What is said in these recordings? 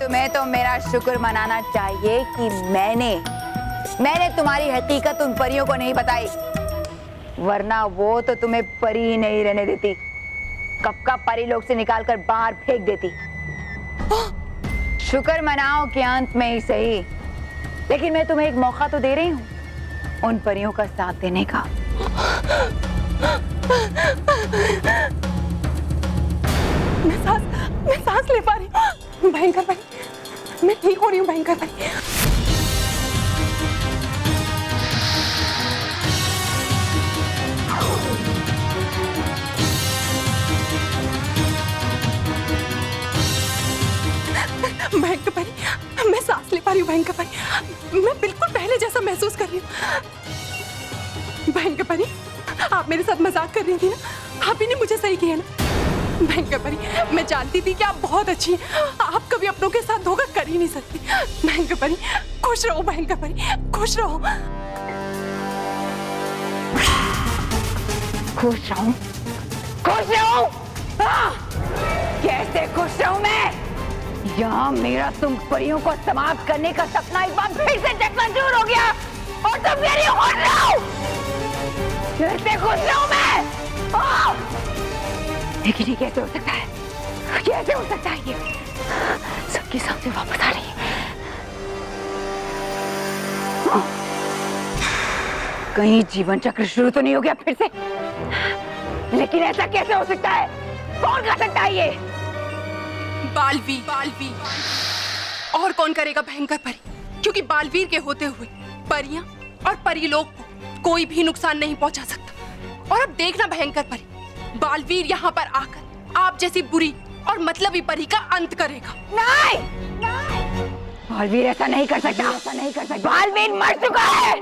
तुम्हें तो मेरा शुक्र मनाना चाहिए कि मैंने तुम्हारी हकीकत उन परियों को नहीं बताई, वरना वो तो तुम्हें परी ही नहीं रहने देती, कब का परी लोग से निकालकर बाहर फेंक देती। शुक्र मनाओ कि अंत में ही सही, लेकिन मैं तुम्हें एक मौका तो दे रही हूँ उन परियों का साथ देने का। मैं सांस ले पा रही हूँ भयंकर भाई, मैं ठीक हो रही हूँ भयंकर भाई। भयंकर भाई, मैं सांस ले पा रही हूँ भयंकर भाई, मैं बिल्कुल पहले जैसा महसूस कर रही हूँ। भयंकर भाई, आप मेरे साथ मजाक कर रही थी ना, आप ही ने मुझे सही किया ना। भयंकर परी, मैं जानती थी कि आप बहुत अच्छी हैं, आप कभी अपनों के साथ धोखा कर ही नहीं सकती। भयंकर परी, खुश रहो भयंकर परी, खुश रहो। खुश रहूं? खुश रहूं? कैसे खुश रहूं मैं? यहाँ मेरा तुम परियों को समाप्त करने का सपना एक बार फिर से चकनाचूर हो गया और तुम मेरी खुश रहो। कैसे खुश रहूं मैं? लेकिन ये कैसे हो सकता है? कैसे हो सकता है? ये सबकी सामने वापस आ रही है। कहीं जीवन चक्र शुरू तो नहीं हो गया फिर से? लेकिन ऐसा कैसे हो सकता है? कौन कर सकता है ये? बालवीर और कौन करेगा भयंकर परी, क्योंकि बालवीर के होते हुए परियां और परीलोक को कोई भी नुकसान नहीं पहुंचा सकता। और अब देखना भयंकर परी, बालवीर यहाँ पर आकर आप जैसी बुरी और मतलबी परी का अंत करेगा। नहीं, बालवीर ऐसा नहीं कर सकता, बालवीर मर चुका है,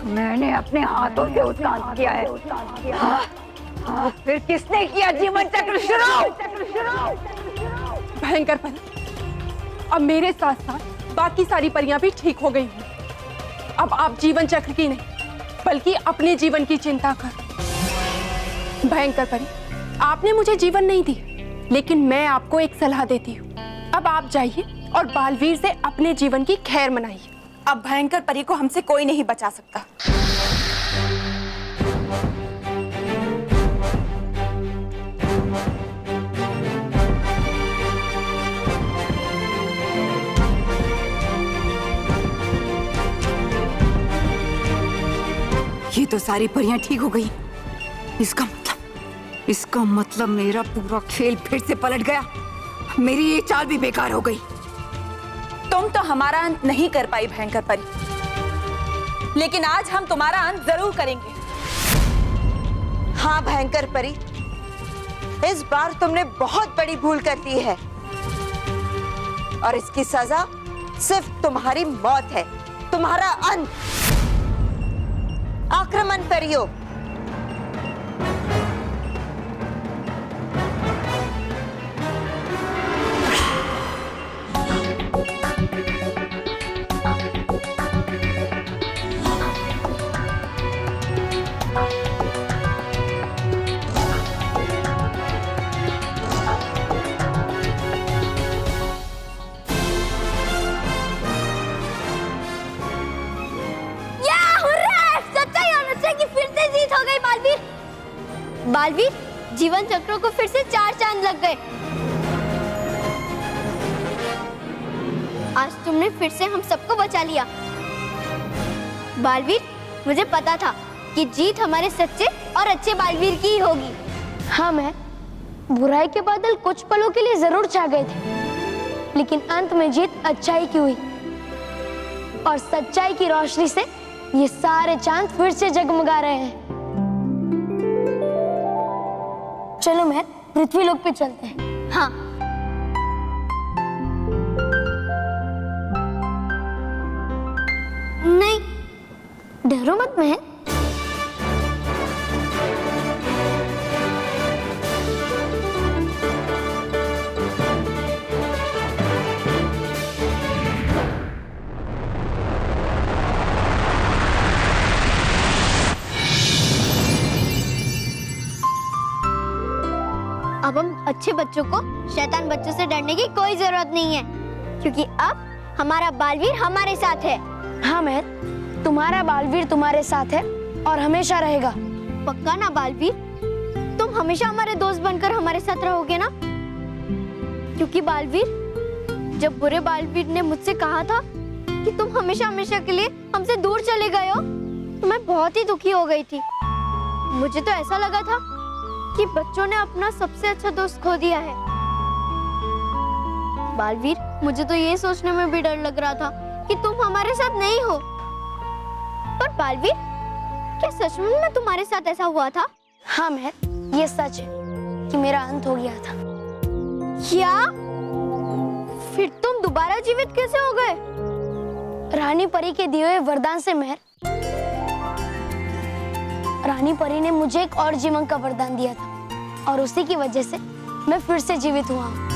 मैंने अपने हाथों से उसका अंत किया है। तो फिर किसने किया जीवन चक्र शुरू? भयंकर परी, अब मेरे साथ साथ बाकी सारी परियां भी ठीक हो गई हैं। अब आप जीवन चक्र की नहीं बल्कि अपने जीवन की चिंता कर। भयंकर परी, आपने मुझे जीवन नहीं दी, लेकिन मैं आपको एक सलाह देती हूँ। अब आप जाइए और बालवीर से अपने जीवन की खैर मनाइए। अब भयंकर परी को हमसे कोई नहीं बचा सकता। ये तो सारी परियां ठीक हो गई। इसका मतलब मेरा पूरा खेल फिर से पलट गया। मेरी ये चाल भी बेकार हो गई। तुम तो हमारा अंत नहीं कर पाई भयंकर परी, लेकिन आज हम तुम्हारा अंत जरूर करेंगे। हाँ भयंकर परी, इस बार तुमने बहुत बड़ी भूल कर दी है और इसकी सजा सिर्फ तुम्हारी मौत है, तुम्हारा अंत। आक्रमण करियो। बालवीर, जीवन चक्रों को फिर से 4 चांद लग गए। आज तुमने फिर से हम सबको बचा लिया। बालवीर, मुझे पता था कि जीत हमारे सच्चे और अच्छे बालवीर की ही होगी। हाँ, मैं बुराई के बादल कुछ पलों के लिए जरूर छा गए थे, लेकिन अंत में जीत अच्छाई की हुई और सच्चाई की रोशनी से ये सारे चांद फिर से जगमगा रहे हैं। चलो मैं पृथ्वी लोक पे चलते हैं। हाँ। नहीं, डरो मत महल। अब हम अच्छे बच्चों को शैतान बच्चों से डरने की कोई जरूरत नहीं है, क्योंकि अब हमारा बालवीर हमारे साथ है। हाँ मेहर, तुम्हारा बालवीर तुम्हारे साथ है और हमेशा रहेगा। पक्का ना बालवीर? तुम हमेशा हमारे दोस्त बनकर हमारे साथ रहोगे ना? क्योंकि बालवीर, जब बुरे बालवीर ने मुझसे कहा था कि तुम हमेशा हमेशा के लिए हमसे दूर चले गए हो, तो मैं बहुत ही दुखी हो गई थी। मुझे तो ऐसा लगा था कि बच्चों ने अपना सबसे अच्छा दोस्त खो दिया है। बालवीर, मुझे तो ये सोचने में भी डर लग रहा था कि तुम हमारे साथ नहीं हो। पर बालवीर, क्या सचमुच में तुम्हारे साथ ऐसा हुआ था? हाँ मेहर, ये सच है कि मेरा अंत हो गया था। क्या? फिर तुम दोबारा जीवित कैसे हो गए? रानी परी के दिए हुए वरदान से मेहर। रानी परी ने मुझे एक और जीवन का वरदान दिया था और उसी की वजह से मैं फिर से जीवित हुआ हूँ।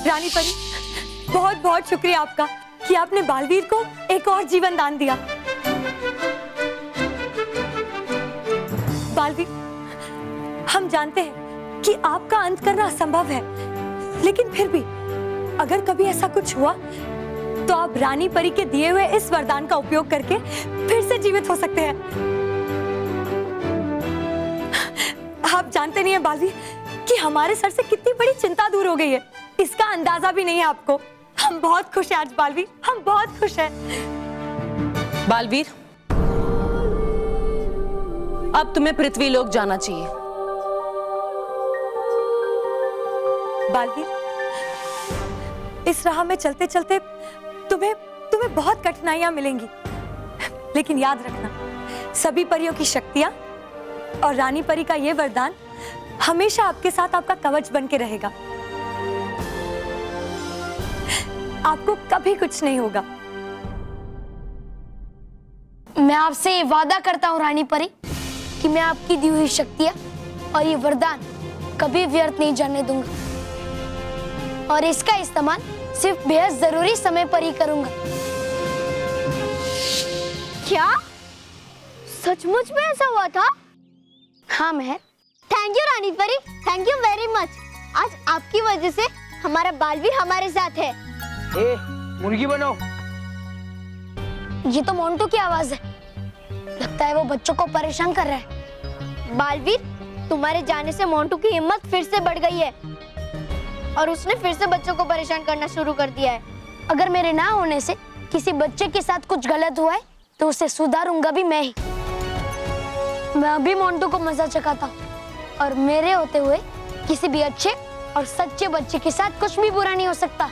रानी परी, बहुत बहुत शुक्रिया आपका कि आपने बालवीर को एक और जीवन दान दिया। बालवीर, हम जानते हैं कि आपका अंत करना असंभव है, लेकिन फिर भी अगर कभी ऐसा कुछ हुआ तो आप रानी परी के दिए हुए इस वरदान का उपयोग करके फिर से जीवित हो सकते हैं। आप जानते नहीं है बालवीर कि हमारे सर से कितनी बड़ी चिंता दूर हो गई है, इसका अंदाजा भी नहीं है आपको। हम बहुत खुश हैं आज बालवीर, हम बहुत खुश हैं। बालवीर, अब तुम्हें पृथ्वी लोक जाना चाहिए। बालवीर, इस राह में चलते चलते तुम्हें बहुत कठिनाइयां मिलेंगी, लेकिन याद रखना, सभी परियों की शक्तियां और रानी परी का ये वरदान हमेशा आपके साथ आपका कवच बन के रहेगा। आपको कभी कुछ नहीं होगा। मैं आपसे ये वादा करता हूँ रानी परी कि मैं आपकी दी हुई शक्तियाँ और ये वरदान कभी व्यर्थ नहीं जाने दूंगा और इसका इस्तेमाल सिर्फ बेहद जरूरी समय पर ही करूंगा। क्या सचमुच में ऐसा हुआ था? हाँ मेहर। थैंक यू रानी परी, थैंक यू वेरी मच। आज आपकी वजह से हमारा बालवीर हमारे साथ है। ए, मुर्गी बनो। ये तो मोंटू की आवाज है, लगता है वो बच्चों को परेशान कर रहा है। बालवीर, तुम्हारे जाने से मोंटू की हिम्मत फिर से बढ़ गई है और उसने फिर से बच्चों को परेशान करना शुरू कर दिया है। अगर मेरे ना होने से किसी बच्चे के साथ कुछ गलत हुआ है तो उसे सुधारूंगा भी मैं ही। मैं अभी मोंटू को मजा चखाता हूँ और मेरे होते हुए किसी भी अच्छे और सच्चे बच्चे के साथ कुछ भी बुरा नहीं हो सकता।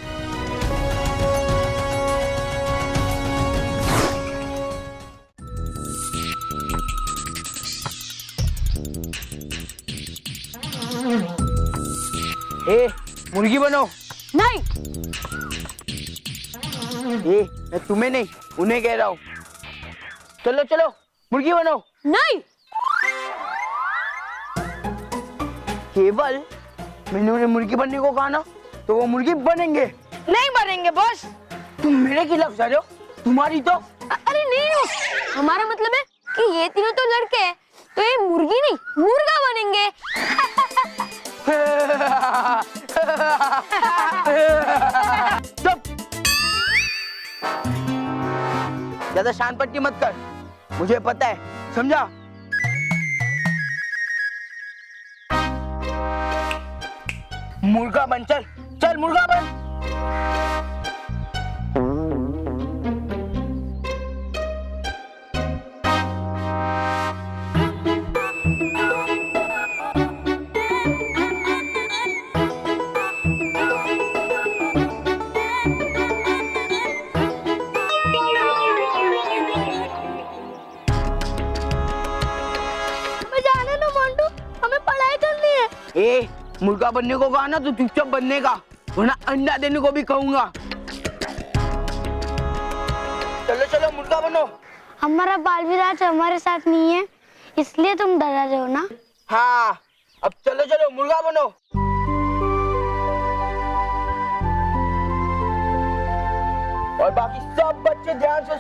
ए, मुर्गी बनो। नहीं, ए, मैं तुम्हें नहीं, उन्हें कह रहा हूँ। चलो चलो, मुर्गी बनो। नहीं। केवल मैंने उन्हें मुर्गी बनने को कहा ना, तो वो मुर्गी बनेंगे। नहीं बनेंगे बॉस। तुम मेरे खिलाफ जा रहे हो? तुम्हारी तो अरे नहीं हो, हमारा मतलब है कि ये तीनों तो लड़के हैं, तो ये मुर्गी नहीं मुर्गा बनेंगे। चुप। ज्यादा शान पट्टी मत कर, मुझे पता है, समझा? मुर्गा बन, चल चल मुर्गा बन। ए, मुर्गा बनने को कहा ना तो चुपचाप बनने का, वरना अंडा देने को भी कहूंगा। चलो चलो मुर्गा बनो। हमारा बालवीर आज हमारे साथ नहीं है, इसलिए तुम डरा रहे हो ना? हाँ, अब चलो चलो मुर्गा बनो। और बाकी सब बच्चे ध्यान से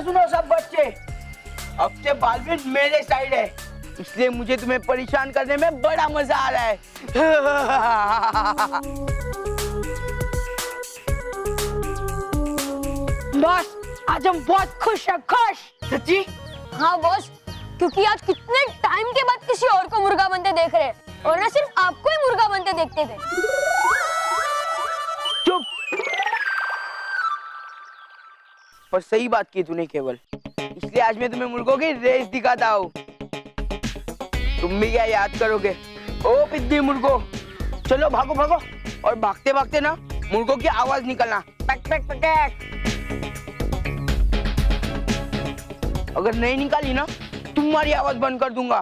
सुनो सब बच्चे। अब से बालवीर मेरे साइड है, इसलिए मुझे तुम्हें परेशान करने में बड़ा मजा आ रहा है। बॉस आज हम बहुत खुश हैं, खुश। सच्ची? हाँ बॉस, क्योंकि आज कितने टाइम के बाद किसी और को मुर्गा बनते देख रहे हैं, और ना सिर्फ आपको ही मुर्गा बनते देखते थे। चुप। पर सही बात की तूने केवल, इसलिए आज मैं तुम्हें मुर्गों की रेस दिखाता हूँ। तुम भी क्या याद करोगे? ओ पिद्दी मुर्गो, चलो भागो भागो, और भागते भागते ना मुर्गों की आवाज निकलना, पैक पैक पैक। अगर नहीं निकाली ना तुम्हारी आवाज बंद कर दूंगा।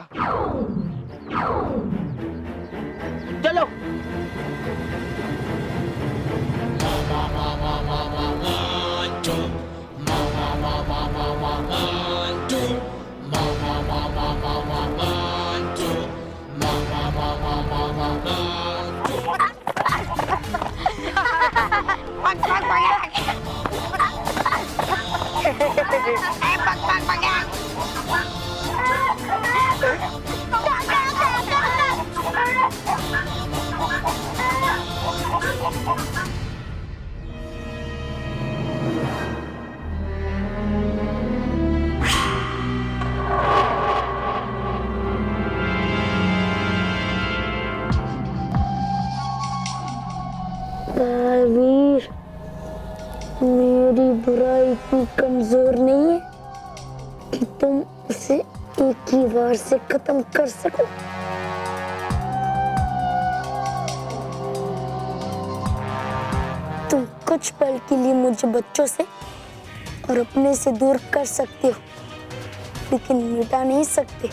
चलो। बालवीर, मेरी बुराई इतनी कमजोर नहीं है कि तुम उसे एक ही बार से खत्म कर सको। तुम कुछ पल के लिए मुझे बच्चों से और अपने से दूर कर सकते हो, लेकिन मिटा नहीं सकते।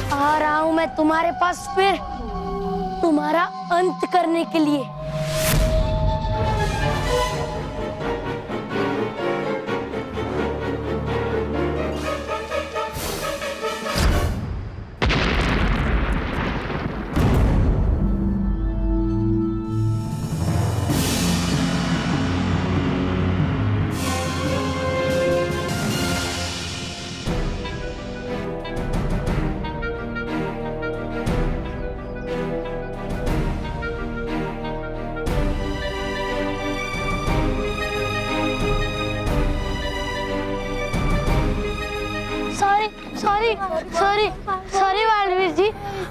आ रहा हूं मैं तुम्हारे पास फिर, तुम्हारा अंत करने के लिए। सॉरी बालवीर जी,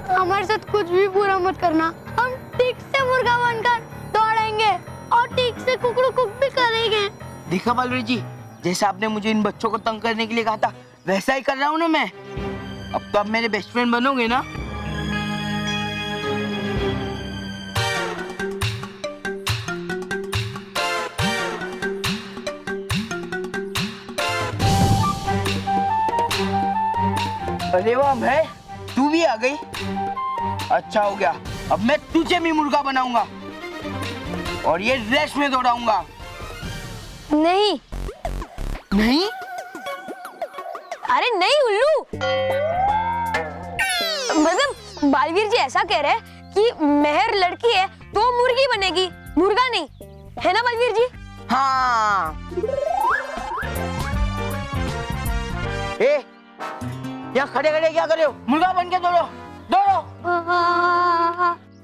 हमारे साथ कुछ भी बुरा मत करना। हम ठीक से मुर्गा बनकर दौड़ेंगे और ठीक से कुकड़ू कुक भी करेंगे। देखा बालवीर जी, जैसा आपने मुझे इन बच्चों को तंग करने के लिए कहा था, वैसा ही कर रहा हूँ ना मैं। अब तो आप मेरे बेस्ट फ्रेंड बनोगे ना? अरे वाह, मैं तू भी आ गई। अच्छा हो गया, अब मैं तुझे भी मुर्गा बनाऊंगा और ये रेस में दौड़ाऊंगा। नहीं नहीं? अरे नहीं उल्लू, मतलब बालवीर जी ऐसा कह रहे हैं कि मेहर लड़की है तो मुर्गी बनेगी, मुर्गा नहीं, है ना बालवीर जी? हाँ। ए, यहाँ खड़े खड़े क्या कर रहे हो? मुर्गा बन के दौड़ो, दौड़ो।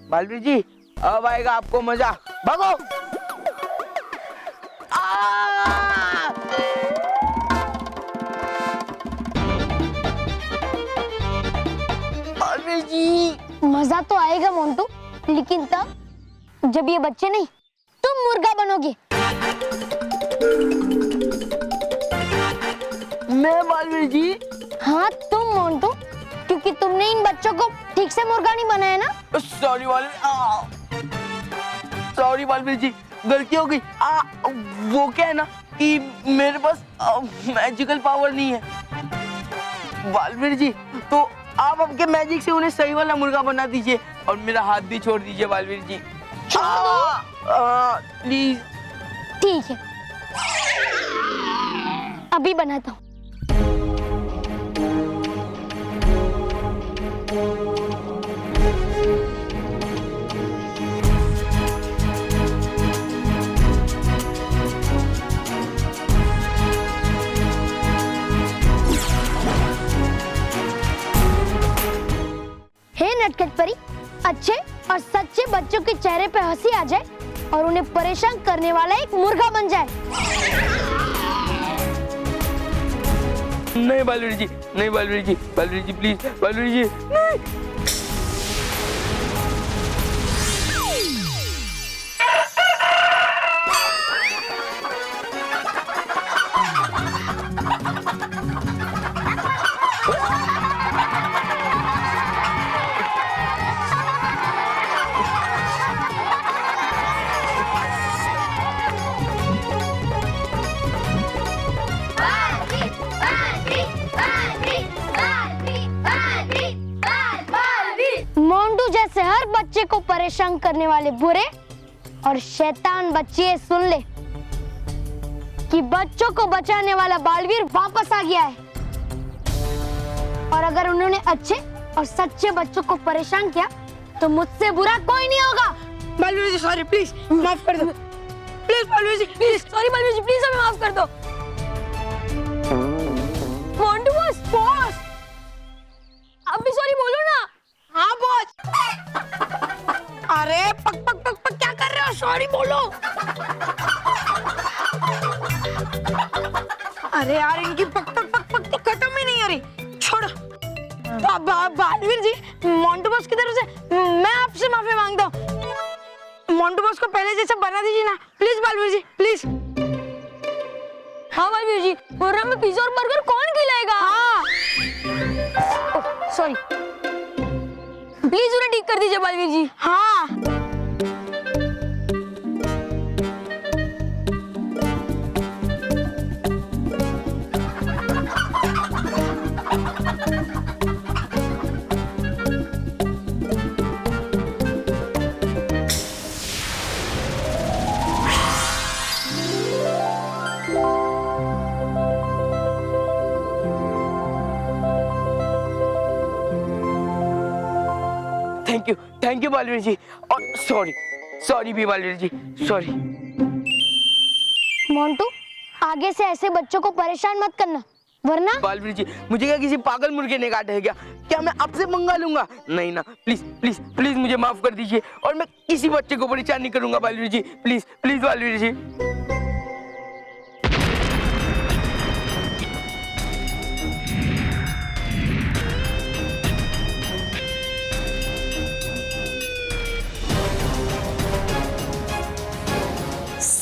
बालवीर जी, अब आएगा आपको मजा, भागो। बालवीर जी, मजा तो आएगा मोंटू, लेकिन तब जब ये बच्चे नहीं तुम मुर्गा बनोगे। मैं बालवीर जी? हाँ तुम मोंटू, क्योंकि तुमने इन बच्चों को ठीक से मुर्गा नहीं बनाया ना। सॉरी बालवीर जी, गलती हो गई। वो क्या है ना कि मेरे पास मैजिकल पावर नहीं है। बालवीर जी, तो आप आपके मैजिक से उन्हें सही वाला मुर्गा बना दीजिए और मेरा हाथ भी छोड़ दीजिए बालवीर जी। प्लीज। ठीक है, अभी बनाता हूँ। नटखट परी, अच्छे और सच्चे बच्चों के चेहरे पे हंसी आ जाए और उन्हें परेशान करने वाला एक मुर्गा बन जाए। नहीं बालवीर जी, नहीं बालवीर जी, बालवीर जी प्लीज, बालवीर जी नहीं। मोंटू जैसे हर बच्चे को परेशान करने वाले बुरे और शैतान बच्चे ये सुन ले कि बच्चों को बचाने वाला बालवीर वापस आ गया है। और अगर उन्होंने अच्छे और सच्चे बच्चों को परेशान किया तो मुझसे बुरा कोई नहीं होगा। बालवीर जी सॉरी, प्लीज माफ कर दो। Please Balveer ji, please sorry Baalveer ji, please हमें माफ कर दो। मोंटू बॉस, अब भी सॉरी बोलो ना। हाँ बॉस। अरे पक पक पक पक क्या कर रहे हो? सॉरी बोलो। अरे यार इनकी पक पक पक पक तो खत्म ही नहीं हो रही। छोड़ो। बालवीर जी, मोंटू बॉस की तरफ से मैं आपसे माफी मांगता हूँ। मोंटू बॉस को पहले जैसा बना दीजिए ना, प्लीज बालवीर जी, प्लीज। हाँ बालवीर जी, मुर्गा में पिज्जा और बर्गर कौन खिलाएगा? हाँ सॉरी, प्लीज उन्हें ठीक कर दीजिए बालवीर जी। हाँ। थैंक यू बालवीर जी। और सॉरी भी बालवीर जी, सॉरी। मोंटू, आगे से ऐसे बच्चों को परेशान मत करना, वरना। बालवीर जी, मुझे क्या किसी पागल मुर्गे ने काटा है क्या मैं आपसे मंगा लूंगा? नहीं ना, प्लीज प्लीज प्लीज मुझे माफ कर दीजिए और मैं किसी बच्चे को परेशान नहीं करूंगा बालवीर जी, प्लीज प्लीज बालवीर जी।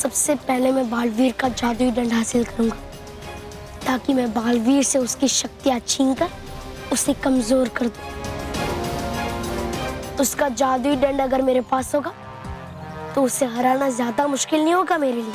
सबसे पहले मैं बालवीर का जादुई दंड हासिल करूंगा ताकि मैं बालवीर से उसकी शक्तियां छीनकर उसे कमजोर कर दूं। उसका जादुई दंड अगर मेरे पास होगा तो उसे हराना ज्यादा मुश्किल नहीं होगा मेरे लिए।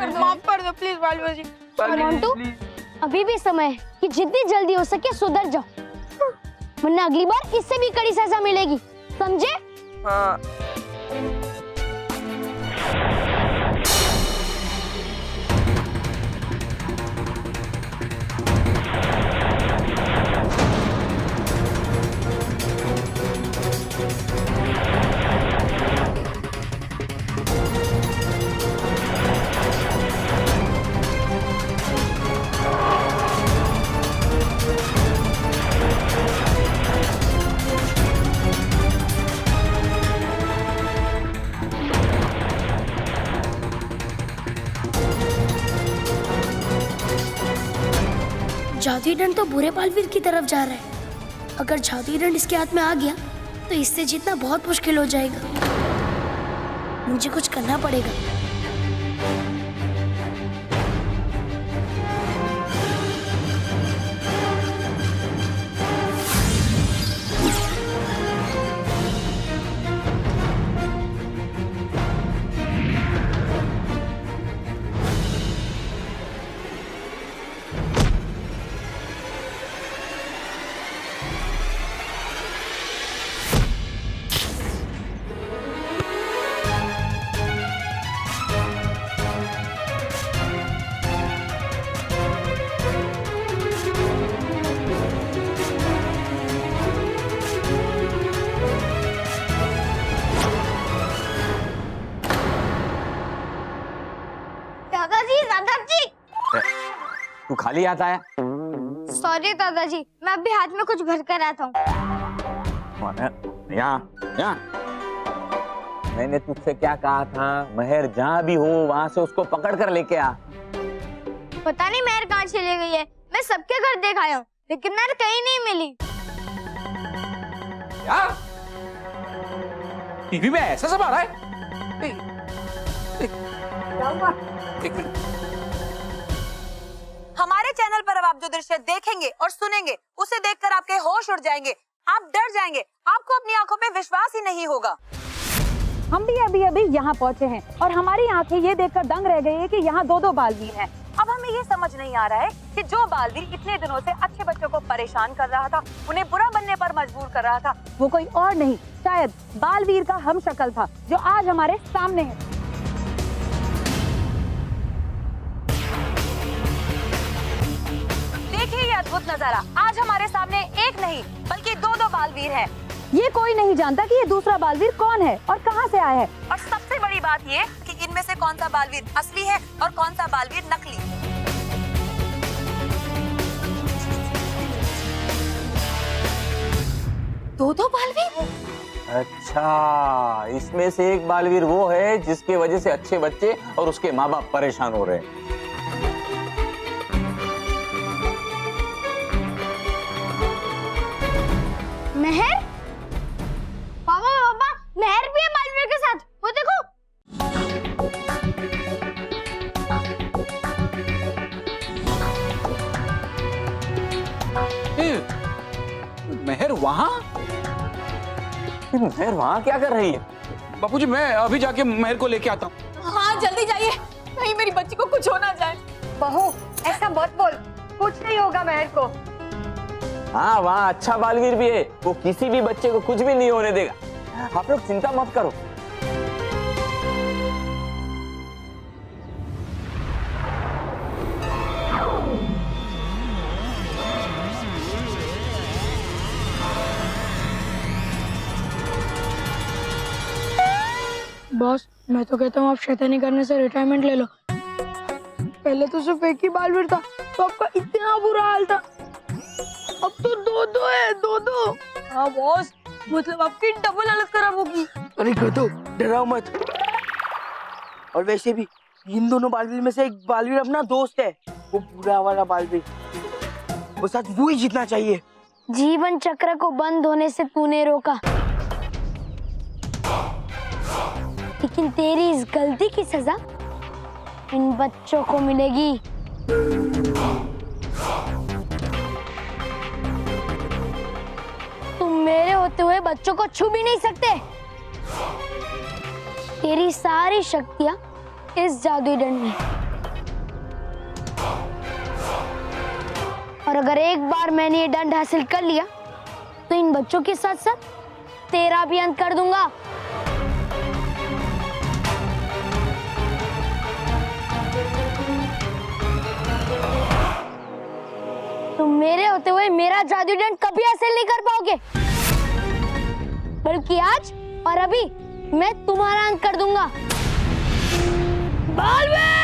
माफ कर दो प्लीज बालवीर जी। मोंटू, अभी भी समय है कि जितनी जल्दी हो सके सुधर जाओ, वरना अगली बार इससे भी कड़ी सजा मिलेगी, समझे? हाँ। जादुई दंड तो बुरे बालवीर की तरफ जा रहा है, अगर जादुई दंड इसके हाथ में आ गया तो इससे जीतना बहुत मुश्किल हो जाएगा। मुझे कुछ करना पड़ेगा। दादाजी, तू खाली आता है? सॉरी दादाजी, मैं अभी हाथ में कुछ भर कर आता हूँ। यहाँ यहाँ मैंने तुझसे क्या कहा था? महर जहाँ भी हो वहाँ से उसको पकड़ कर लेके आ। पता नहीं महर कहाँ चली गई है। मैं सबके घर देख आया हूँ लेकिन महर कहीं नहीं मिली। क्या? टीवी में ऐसा सब आ रहा है? एक मिनट। हमारे चैनल पर अब आप जो दृश्य देखेंगे और सुनेंगे उसे देखकर आपके होश उड़ जाएंगे, आप डर जाएंगे, आपको अपनी आंखों पे विश्वास ही नहीं होगा। हम भी अभी यहाँ पहुँचे हैं और हमारी आंखें ये देखकर दंग रह गई है कि यहाँ दो बालवीर हैं। अब हमें ये समझ नहीं आ रहा है कि जो बालवीर इतने दिनों से अच्छे बच्चों को परेशान कर रहा था, उन्हें बुरा बनने पर मजबूर कर रहा था, वो कोई और नहीं, शायद बालवीर का हमशक्ल था जो आज हमारे सामने है। देखिए ये अद्भुत नजारा। आज हमारे सामने एक नहीं बल्कि दो बालवीर हैं। ये कोई नहीं जानता कि ये दूसरा बालवीर कौन है और कहां से आया है। और सबसे बड़ी बात ये कि इनमें से कौन सा बालवीर असली है और कौन सा बालवीर नकली। दो बालवीर? अच्छा, इसमें से एक बालवीर वो है जिसके वजह से अच्छे बच्चे और उसके माँ बाप परेशान हो रहे हैं। महर? पापा, महर भी है बालवीर के साथ। वो देखो। महर वहाँ? महर वहाँ क्या कर रही है? बापूजी मैं अभी जाके महर को लेके आता हूँ। हाँ जल्दी जाइए, कहीं मेरी बच्ची को कुछ हो ना जाए। बहू ऐसा मत बोल, कुछ नहीं होगा महर को। हाँ वहाँ अच्छा बालवीर भी है, वो किसी भी बच्चे को कुछ भी नहीं होने देगा। आप लोग चिंता मत करो। बॉस, मैं तो कहता हूँ आप शैतानी करने से रिटायरमेंट ले लो। पहले तो सिर्फ एक ही बालवीर था तो आपका इतना बुरा हाल था, अब तो दो है, दो। हाँ बॉस, मतलब आपकी डबल हालत खराब होगी। अरे गधो, डराओ मत। और वैसे भी इन दोनों बालवीर में से एक बालवीर अपना दोस्त है, वो पूरा वाला बालवीर। वो सच वो ही जीतना चाहिए। जीवन चक्र को बंद होने से तूने रोका, लेकिन तेरी इस गलती की सजा इन बच्चों को मिलेगी। तुम मेरे होते हुए बच्चों को छू भी नहीं सकते। तेरी सारी शक्तियां इस जादुई दंड में, और अगर एक बार मैंने ये दंड हासिल कर लिया तो इन बच्चों के साथ साथ तेरा भी अंत कर दूंगा। तुम मेरे होते हुए मेरा जादुई दंड कभी हासिल नहीं कर पाओगे, बल्कि आज और अभी मैं तुम्हारा अंत कर दूंगा। बालवीर!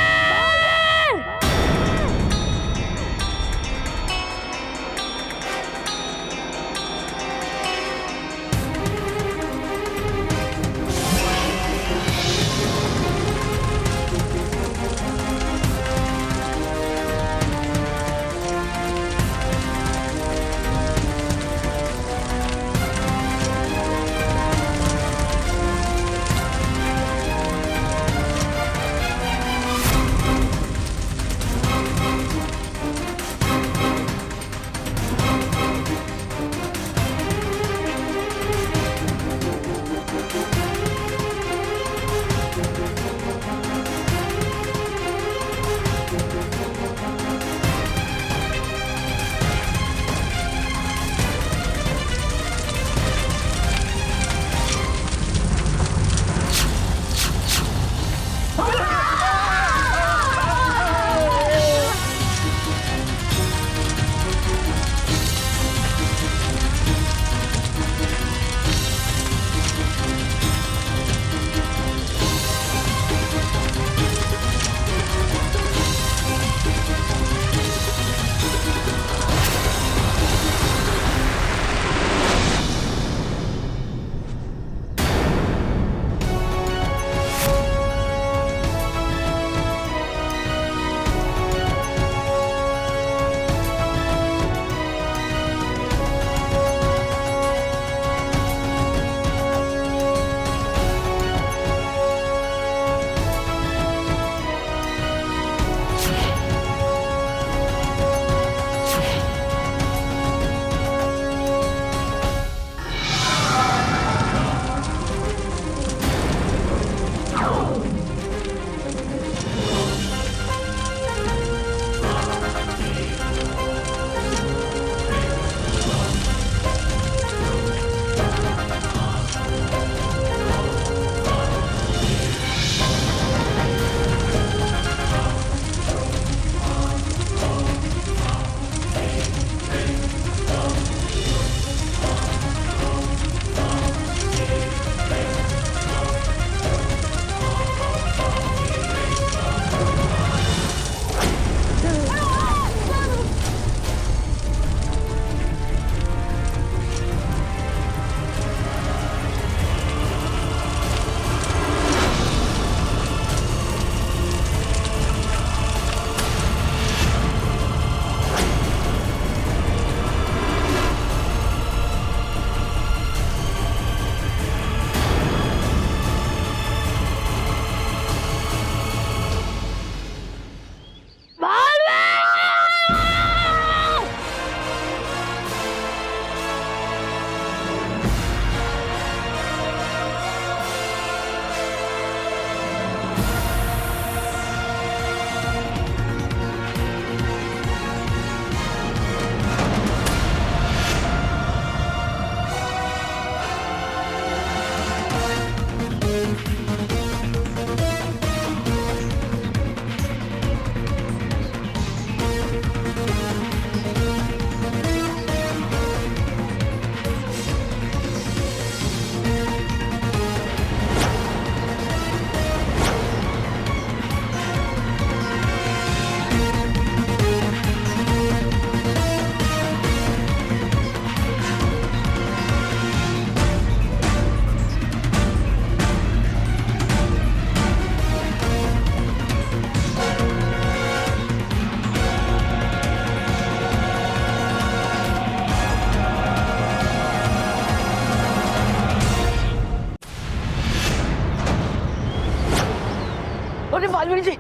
बालवीर जी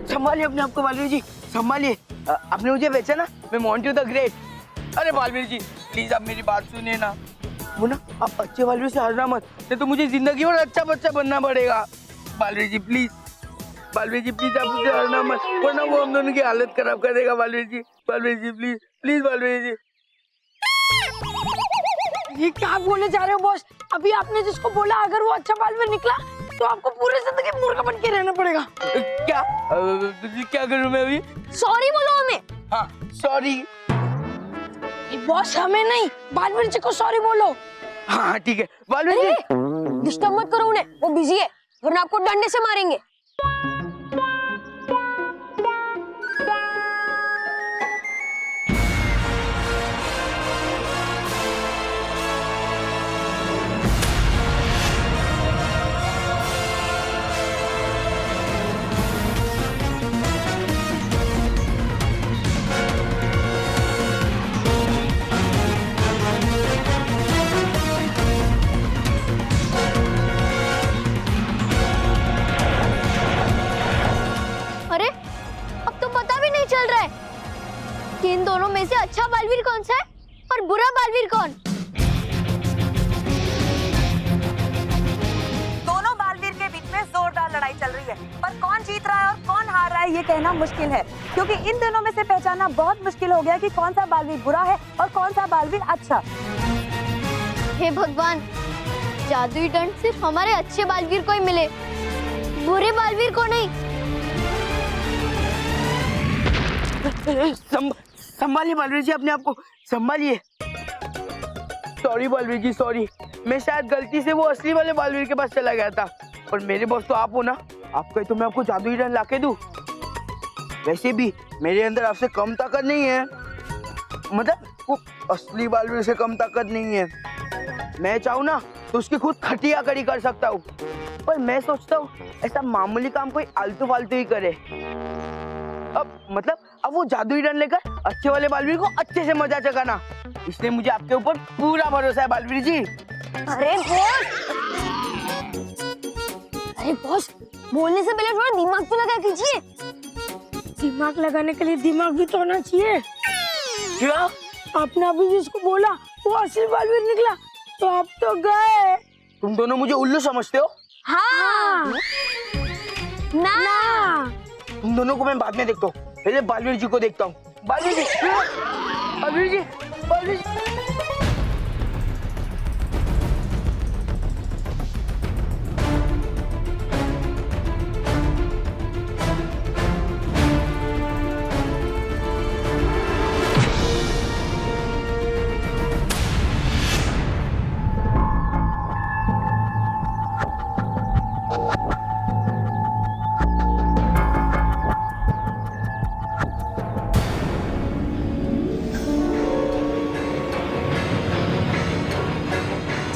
संभालिए अपने आप को, बालवीर जी संभालिए। आपने मुझे बेचा ना, मैं मोंटू द ग्रेट। अरे बालवीर जी प्लीज आप मेरी बात सुनिए ना, वो ना आप अच्छे बालवीर से हारना मत, नहीं तो मुझे जिंदगी भर अच्छा बच्चा बनना पड़ेगा। बालवीर जी प्लीज, बालवीर जी प्लीज आप मुझे हारना मत, वरना वो हम दोनों की हालत खराब कर देगा। बालवीर जी प्लीज प्लीज बालवीर जी। ये क्या बोले जा रहे हो बॉस? अभी आपने जिसको बोला अगर वो अच्छा बालवीर निकला तो आपको पूरी जिंदगी मूर्ख बन के रहना पड़ेगा। क्या करूं मैं अभी? सॉरी बोलो हमें। हाँ सॉरी। बॉस हमें नहीं, बालवीर जी को सॉरी बोलो। हाँ ठीक है बालवीर जी। डिस्टर्ब मत करो उन्हें, वो बिजी है, वरना आपको डंडे से मारेंगे। अरे अब तो पता भी नहीं चल रहा है कि इन दोनों में से अच्छा बालवीर कौन सा है और बुरा बालवीर कौन। दोनों बालवीर के बीच में जोरदार लड़ाई चल रही है, पर कौन जीत रहा है और कौन हार रहा है ये कहना मुश्किल है, क्योंकि इन दोनों में से पहचानना बहुत मुश्किल हो गया कि कौन सा बालवीर बुरा है और कौन सा बालवीर अच्छा। हे भगवान, जादुई दंड सिर्फ हमारे अच्छे बालवीर को ही मिले, बुरे बालवीर को नहीं। संभालिए बालवीर जी, अपने आप को संभालिए। सॉरी बालवीर जी सॉरी, मैं शायद गलती से वो असली वाले बालवीर के पास चला गया था, और मेरे बॉस तो आप हो ना, आप कहे तो मैं आपको जादुई दंड लाके दूं। वैसे भी मेरे अंदर आपसे कम ताकत नहीं है, मतलब वो असली बालवीर से कम ताकत नहीं है। मैं चाहूँ ना तो उसकी खुद खटिया कड़ी कर सकता हूँ, पर मैं सोचता हूँ ऐसा मामूली काम कोई आलतू फालतू ही करे। अब वो जादुई दंड लेकर अच्छे वाले बालवीर को अच्छे से मजा चकाना, इसलिए मुझे आपके ऊपर पूरा भरोसा है बालवीर जी। अरे बॉस, बोलने से पहले थोड़ा दिमाग तो लगा कीजिए। दिमाग लगाने के लिए दिमाग भी तो होना चाहिए। क्या आपने अभी जिसको बोला वो असली बालवीर निकला, तो आप तो गए। तुम दोनों मुझे उल्लू समझते हो? हाँ ना, तुम दोनों को मैं बाद में देखता हूँ, पहले बालवीर जी को देखता हूँ। बालवीर जी, बालवीर जी, बालवीर जी।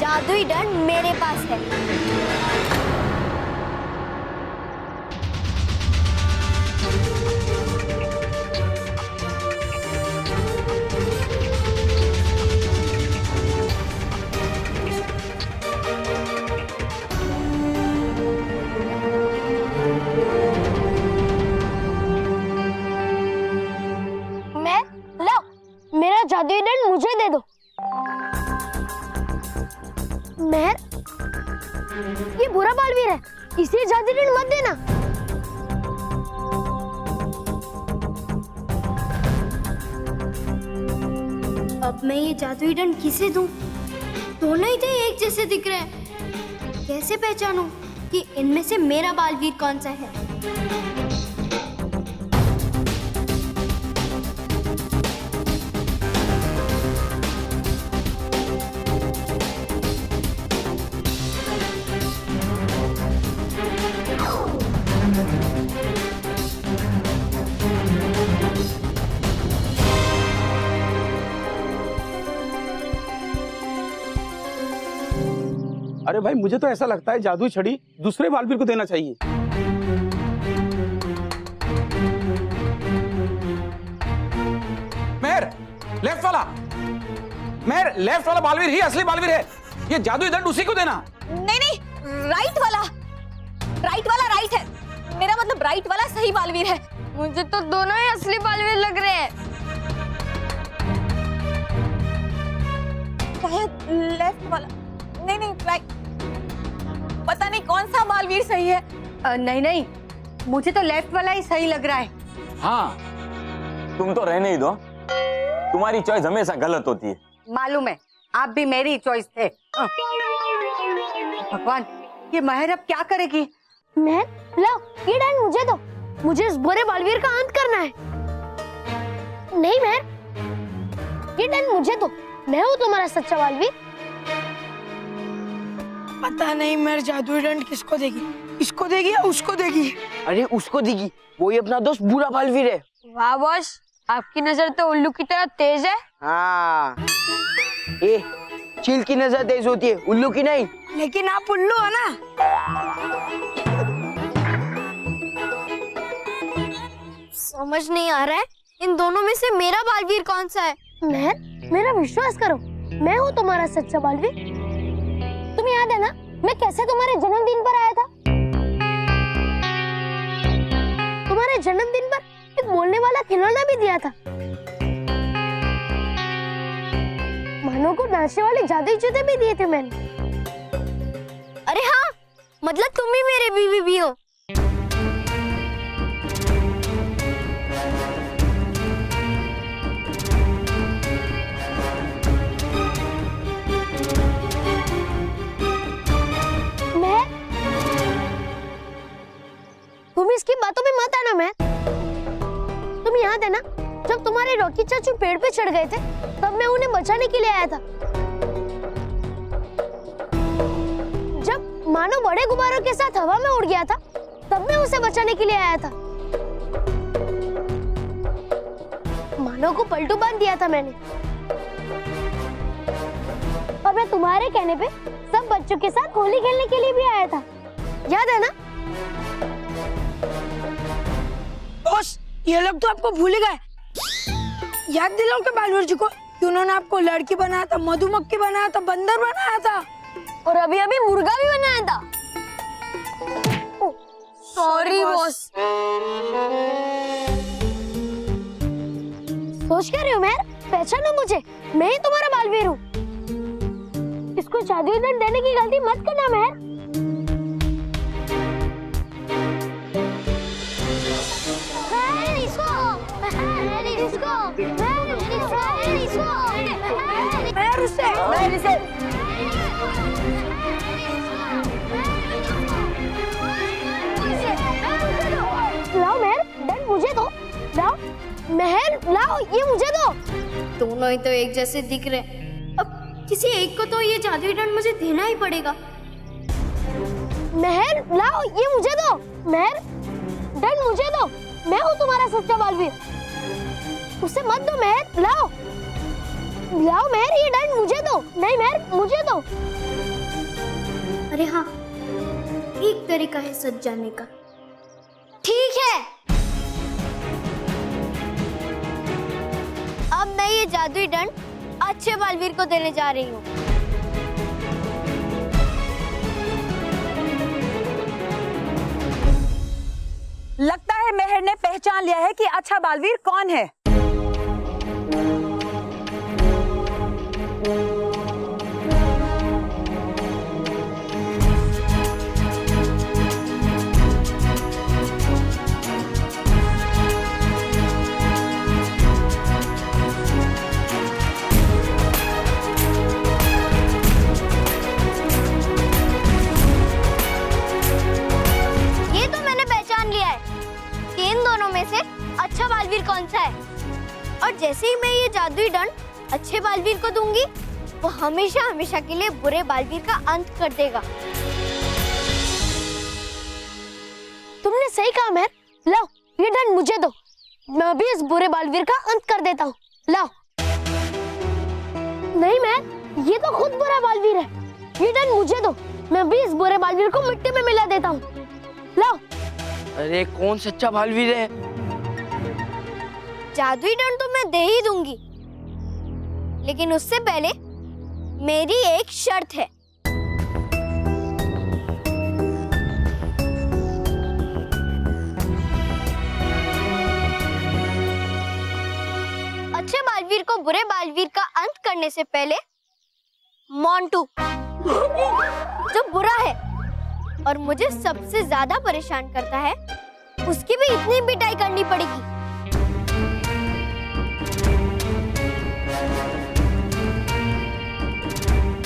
जादुई दंड मेरे पास है। मैं लो, मेरा जादुई दंड मुझे दे दो। मेहर, ये बुरा बालवीर है, इसे जादुई दंड मत देना। अब मैं ये जादुई दंड किसे दूं? दोनों ही तो एक जैसे दिख रहे हैं, कैसे पहचानूं कि इनमें से मेरा बालवीर कौन सा है? अरे भाई मुझे तो ऐसा लगता है जादुई छड़ी दूसरे बालवीर को देना चाहिए। मेहर, लेफ्ट वाला, मेहर लेफ्ट वाला बालवीर ही असली बालवीर है, ये जादुई दंड उसी को देना। नहीं नहीं, राइट वाला राइट है, मेरा मतलब राइट वाला सही बालवीर है। मुझे तो दोनों ही असली बालवीर लग रहे हैं। शायद लेफ्ट वाला, नहीं नहीं राइट, पता नहीं कौन सा बालवीर सही है। नहीं नहीं, मुझे तो लेफ्ट वाला ही सही लग रहा है। हाँ, तुम तो रहने ही दो, तुम्हारी चॉइस हमेशा गलत होती है। मालूम है, आप भी मेरी चॉइस थे। भगवान, ये महर अब क्या करेगी? महर, लो ये डंड मुझे दो। मुझे इस बुरे बालवीर का अंत करना है। नहीं महर, ये डंड मुझे दो। मैं हूँ तुम्हारा सच्चा बालवीर। पता नहीं मेरे जादुई दंड किसको देगी, इसको देगी या उसको देगी? अरे उसको देगी, वही अपना दोस्त बुरा बालवीर है। वाह बॉस, आपकी नजर तो उल्लू की तरह तेज है। हाँ, ए, चील की नजर तेज होती है, उल्लू की नहीं। लेकिन आप उल्लू हो ना। समझ नहीं आ रहा है इन दोनों में से मेरा बालवीर कौन सा है। महर, मेरा विश्वास करो, मैं हूँ तुम्हारा सच्चा बालवीर। तुम्हें याद है ना, मैं कैसे तुम्हारे जन्मदिन पर आया था? तुम्हारे जन्मदिन पर एक बोलने वाला खिलौना भी दिया था। मानो को नाचने वाले जादुई जूते भी दिए थे मैंने। अरे हाँ, मतलब तुम ही मेरे बीवी भी हो। तुम इसकी बातों में मत आना। मैं, तुम याद है ना, जब तुम्हारे रॉकी चाचू पेड़ पे चढ़ गए थे, तब मैं उन्हें बचाने के लिए आया था। जब मानो बड़े गुब्बारों के साथ हवा में उड़ गया था, तब मैं उसे बचाने के लिए आया था। मानो को पलटू बांध दिया था मैंने। और मैं तुम्हारे कहने पे सब बच्चों के साथ होली खेलने के लिए भी आया था। याद है ना? बॉस, ये लोग तो आपको भूल ही गए। याद दिलाओ के बालवीर जी को कि उन्होंने आपको लड़की बनाया था, मधुमक्खी बनाया था, बंदर बनाया था और अभी अभी मुर्गा भी बनाया था। Sorry boss. सोच क्या रहे हो महर? पहचानो मुझे, मैं ही तुम्हारा बालवीर हूँ। इसको जादुई दंड देने की गलती मत करना महर। लाओ महर, दंड मुझे दो। लाओ महर, लाओ ये मुझे दो। दोनों ही तो एक जैसे दिख रहे हैं। अब किसी एक को तो ये जादुई दंड मुझे देना ही पड़ेगा। महर, लाओ ये मुझे दो। महर, दंड मुझे दो। मैं हूँ तुम्हारा सच्चा बालवीर। उसे मत दो महर, लाओ लाओ महर, ये दंड मुझे दो। नहीं महर, मुझे दो। अरे हाँ, एक तरीका है सच जानने का। ठीक है, अब मैं ये जादुई दंड अच्छे बालवीर को देने जा रही हूँ। लगता है मेहर ने पहचान लिया है कि अच्छा बालवीर कौन है। अच्छा बालवीर कौन सा है, और जैसे ही मैं ये जादुई दंड अच्छे बालवीर को दूंगी, वो हमेशा हमेशा के लिए बुरे बालवीर का अंत कर देगा। तुमने सही कहा महर। लाओ ये दंड मुझे दो, मैं भी इस बुरे बालवीर का अंत कर देता हूँ। लाओ। नहीं महर, ये तो खुद बुरा बालवीर है। ये दंड मुझे दो, मैं भी इस बुरे बालवीर को मिट्टी में मिला देता हूँ। लाओ। अरे कौन सच्चा बालवीर है? जादुई दंड तो मैं दे ही दूंगी, लेकिन उससे पहले मेरी एक शर्त है। को बुरे बालवीर का अंत करने से पहले मोंटू जो बुरा है और मुझे सबसे ज्यादा परेशान करता है, उसकी भी इतनी पिटाई करनी पड़ेगी।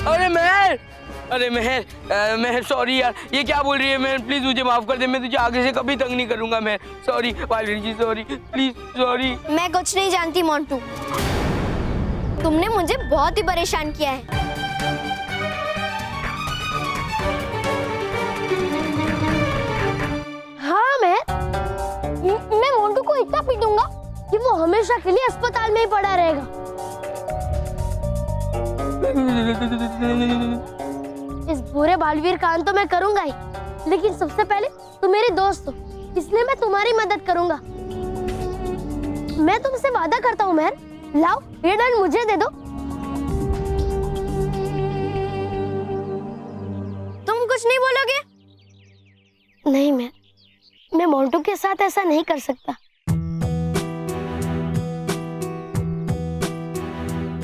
अरे मेहर, मेहर सॉरी यार, ये क्या बोल रही है मेहर? प्लीज मुझे माफ कर दे, मैं तुझे आगे से कभी तंग नहीं करूंगा Meher. Sorry Baalveer ji, sorry, please sorry. मैं कुछ नहीं जानती मोंटू, तुमने मुझे बहुत ही परेशान किया है। हाँ मैं मोंटू को इतना पीटूंगा कि वो हमेशा के लिए अस्पताल में ही पड़ा रहेगा। इस बुरे बालवीर का अंत तो मैं करूंगा ही, लेकिन सबसे पहले तुम मेरी दोस्त हो, इसलिए मैं तुम्हारी मदद करूंगा। मैं तुमसे वादा करता हूँ मेहर, लाओ ये दंड मुझे दे दो। तुम कुछ नहीं बोलोगे? नहीं मैं मोंटू के साथ ऐसा नहीं कर सकता।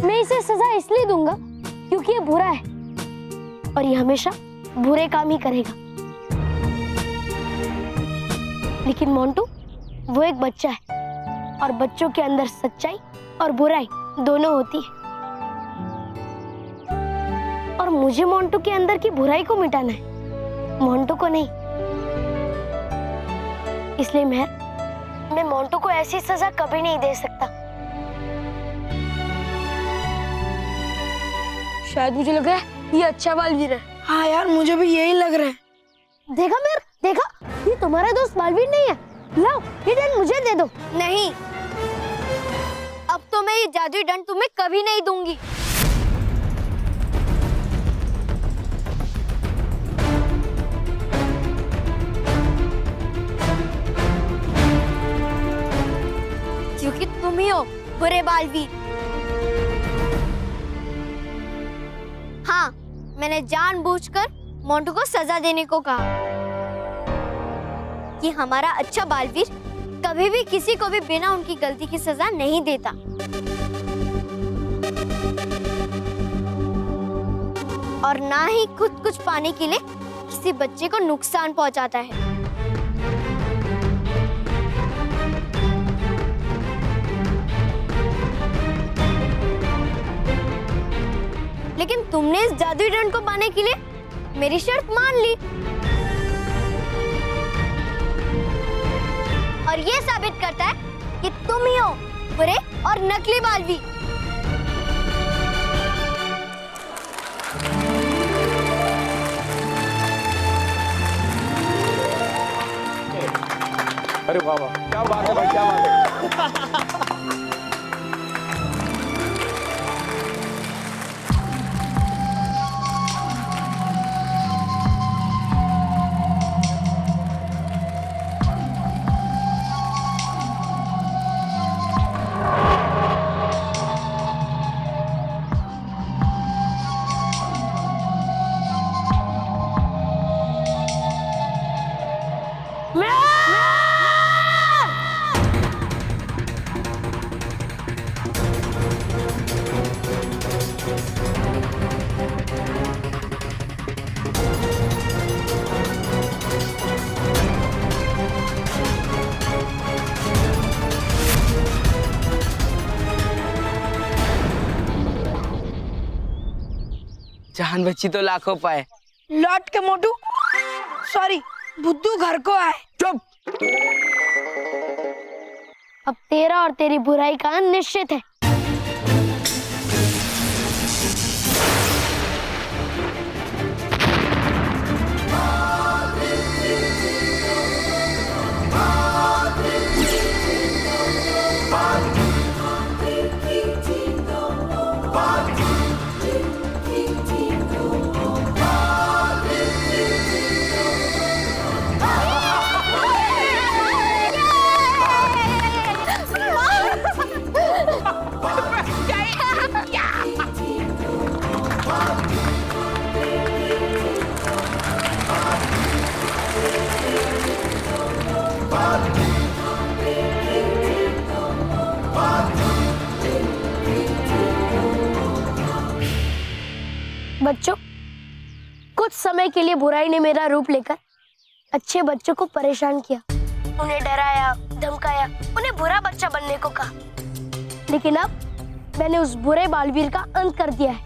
मैं इसे सजा इसलिए दूंगा क्योंकि ये बुरा है और ये हमेशा बुरे काम ही करेगा। लेकिन मोंटू वो एक बच्चा है और बच्चों के अंदर सच्चाई और बुराई दोनों होती है, और मुझे मोंटू के अंदर की बुराई को मिटाना है, मोंटू को नहीं। इसलिए मैं मोंटू को ऐसी सजा कभी नहीं दे सकता। शायद मुझे लग रहा है ये अच्छा बालवीर है। हाँ यार, मुझे भी यही लग रहा है। देखा मेहर, देखा, ये तुम्हारा दोस्त बालवीर नहीं है। लाओ ये दंड मुझे दे दो। नहीं, अब तो मैं ये जादुई दंड तुम्हें कभी नहीं दूंगी। क्योंकि तुम ही हो बुरे बालवीर। हाँ, मैंने जानबूझकर मोंटू को सजा देने को कहा कि हमारा अच्छा बालवीर कभी भी किसी को भी बिना उनकी गलती की सजा नहीं देता। और ना ही खुद कुछ पाने के लिए किसी बच्चे को नुकसान पहुंचाता है। लेकिन तुमने इस जादुई दंड को पाने के लिए मेरी शर्त मान ली, और ये साबित करता है कि तुम ही हो बुरे और नकली बालवीर। अरे वाह वाह, क्या बात है भाई, क्या बात है। जान बच्ची तो लाखों पाए। लौट के मोटू, सॉरी बुद्धू घर को आए। चुप। अब तेरा और तेरी बुराई का अंत निश्चित है। बच्चों, कुछ समय के लिए बुराई ने मेरा रूप लेकर अच्छे बच्चों को परेशान किया, उन्हें डराया, धमकाया, उन्हें बुरा बच्चा बनने को कहा। लेकिन अब मैंने उस बुरे बालवीर का अंत कर दिया है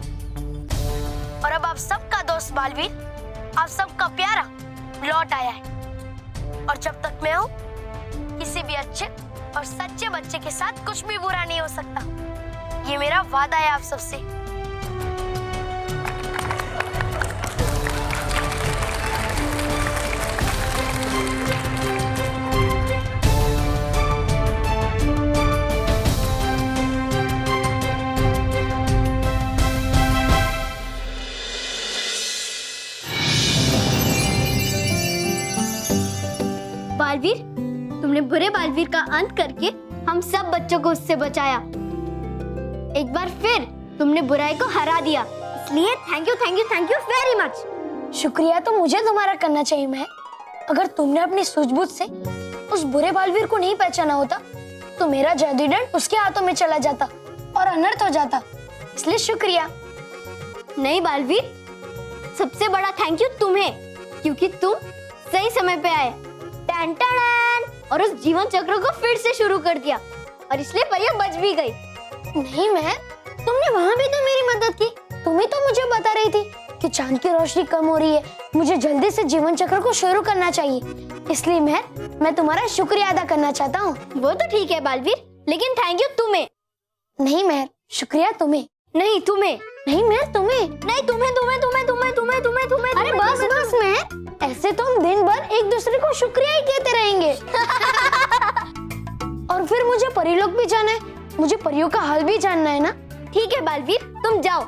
और अब आप सबका दोस्त बालवीर, आप सबका प्यारा लौट आया है। और जब तक मैं हूं, किसी भी अच्छे और सच्चे बच्चे के साथ कुछ भी बुरा नहीं हो सकता। ये मेरा वादा है आप सबसे। बालवीर, तुमने बुरे बालवीर का अंत करके हम सब बच्चों को उससे बचाया। एक बार फिर तुमने बुराई को हरा दिया, इसलिए थैंक यू वेरी मच। शुक्रिया तो मुझे तुम्हारा करना चाहिए महक। अगर तुमने अपनी सूझबूझ से उस बुरे बालवीर को नहीं पहचाना होता तो मेरा जादुई दंड उसके हाथों में चला जाता और अनर्थ हो जाता, इसलिए शुक्रिया। नहीं बालवीर, सबसे बड़ा थैंक यू तुम्हें, क्योंकि तुम सही समय पे आए टन टन, और उस जीवन चक्र को फिर से शुरू कर दिया, और इसलिए परियां बच भी गई। नहीं महक, तुमने वहाँ भी तो मेरी मदद की। तुम ही तो मुझे बता रही थी कि चांद की रोशनी कम हो रही है, मुझे जल्दी से जीवन चक्र को शुरू करना चाहिए। इसलिए मैं तुम्हारा शुक्रिया अदा करना चाहता हूँ। वो तो ठीक है बालवीर, लेकिन थैंक यू तुम्हें। नहीं महक, शुक्रिया तुम्हें। नहीं तुम्हें। नहीं महक, तुम्हें। नहीं तुम्हें। अरे बस महक, ऐसे तो हम दिन भर एक दूसरे को शुक्रिया ही कहते रहेंगे। और फिर मुझे परीलोक भी जाना है, मुझे परियों का हाल भी जानना है ना। ठीक है बालवीर, तुम जाओ,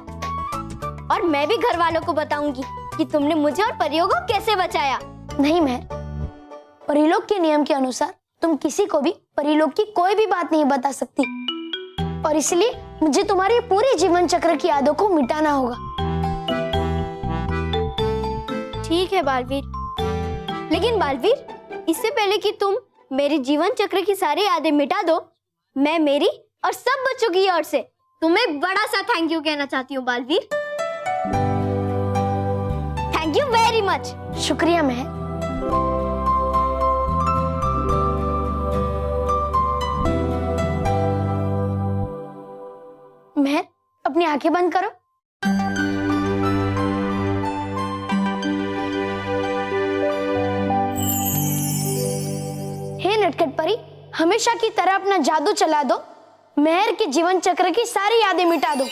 और मैं भी घर वालों को बताऊंगी कि तुमने मुझे और परियों को कैसे बचाया। नहीं महक, परीलोक के नियम के अनुसार तुम किसी को भी परीलोक की कोई भी बात नहीं बता सकती, और इसलिए मुझे तुम्हारे पूरे जीवन चक्र की यादों को मिटाना होगा। ठीक है बालवीर, लेकिन बालवीर, इससे पहले कि तुम मेरे जीवन चक्र की सारी यादें मिटा दो, मैं मेरी और सब बच्चों की ओर से तुम्हें बड़ा सा थैंक यू कहना चाहती हूँ Baalveer. Thank you very much. शुक्रिया महक। महक, अपनी आंखें बंद करो। हे नटखट परी, हमेशा की तरह अपना जादू चला दो, मेहर के जीवन चक्र की सारी यादें मिटा दो।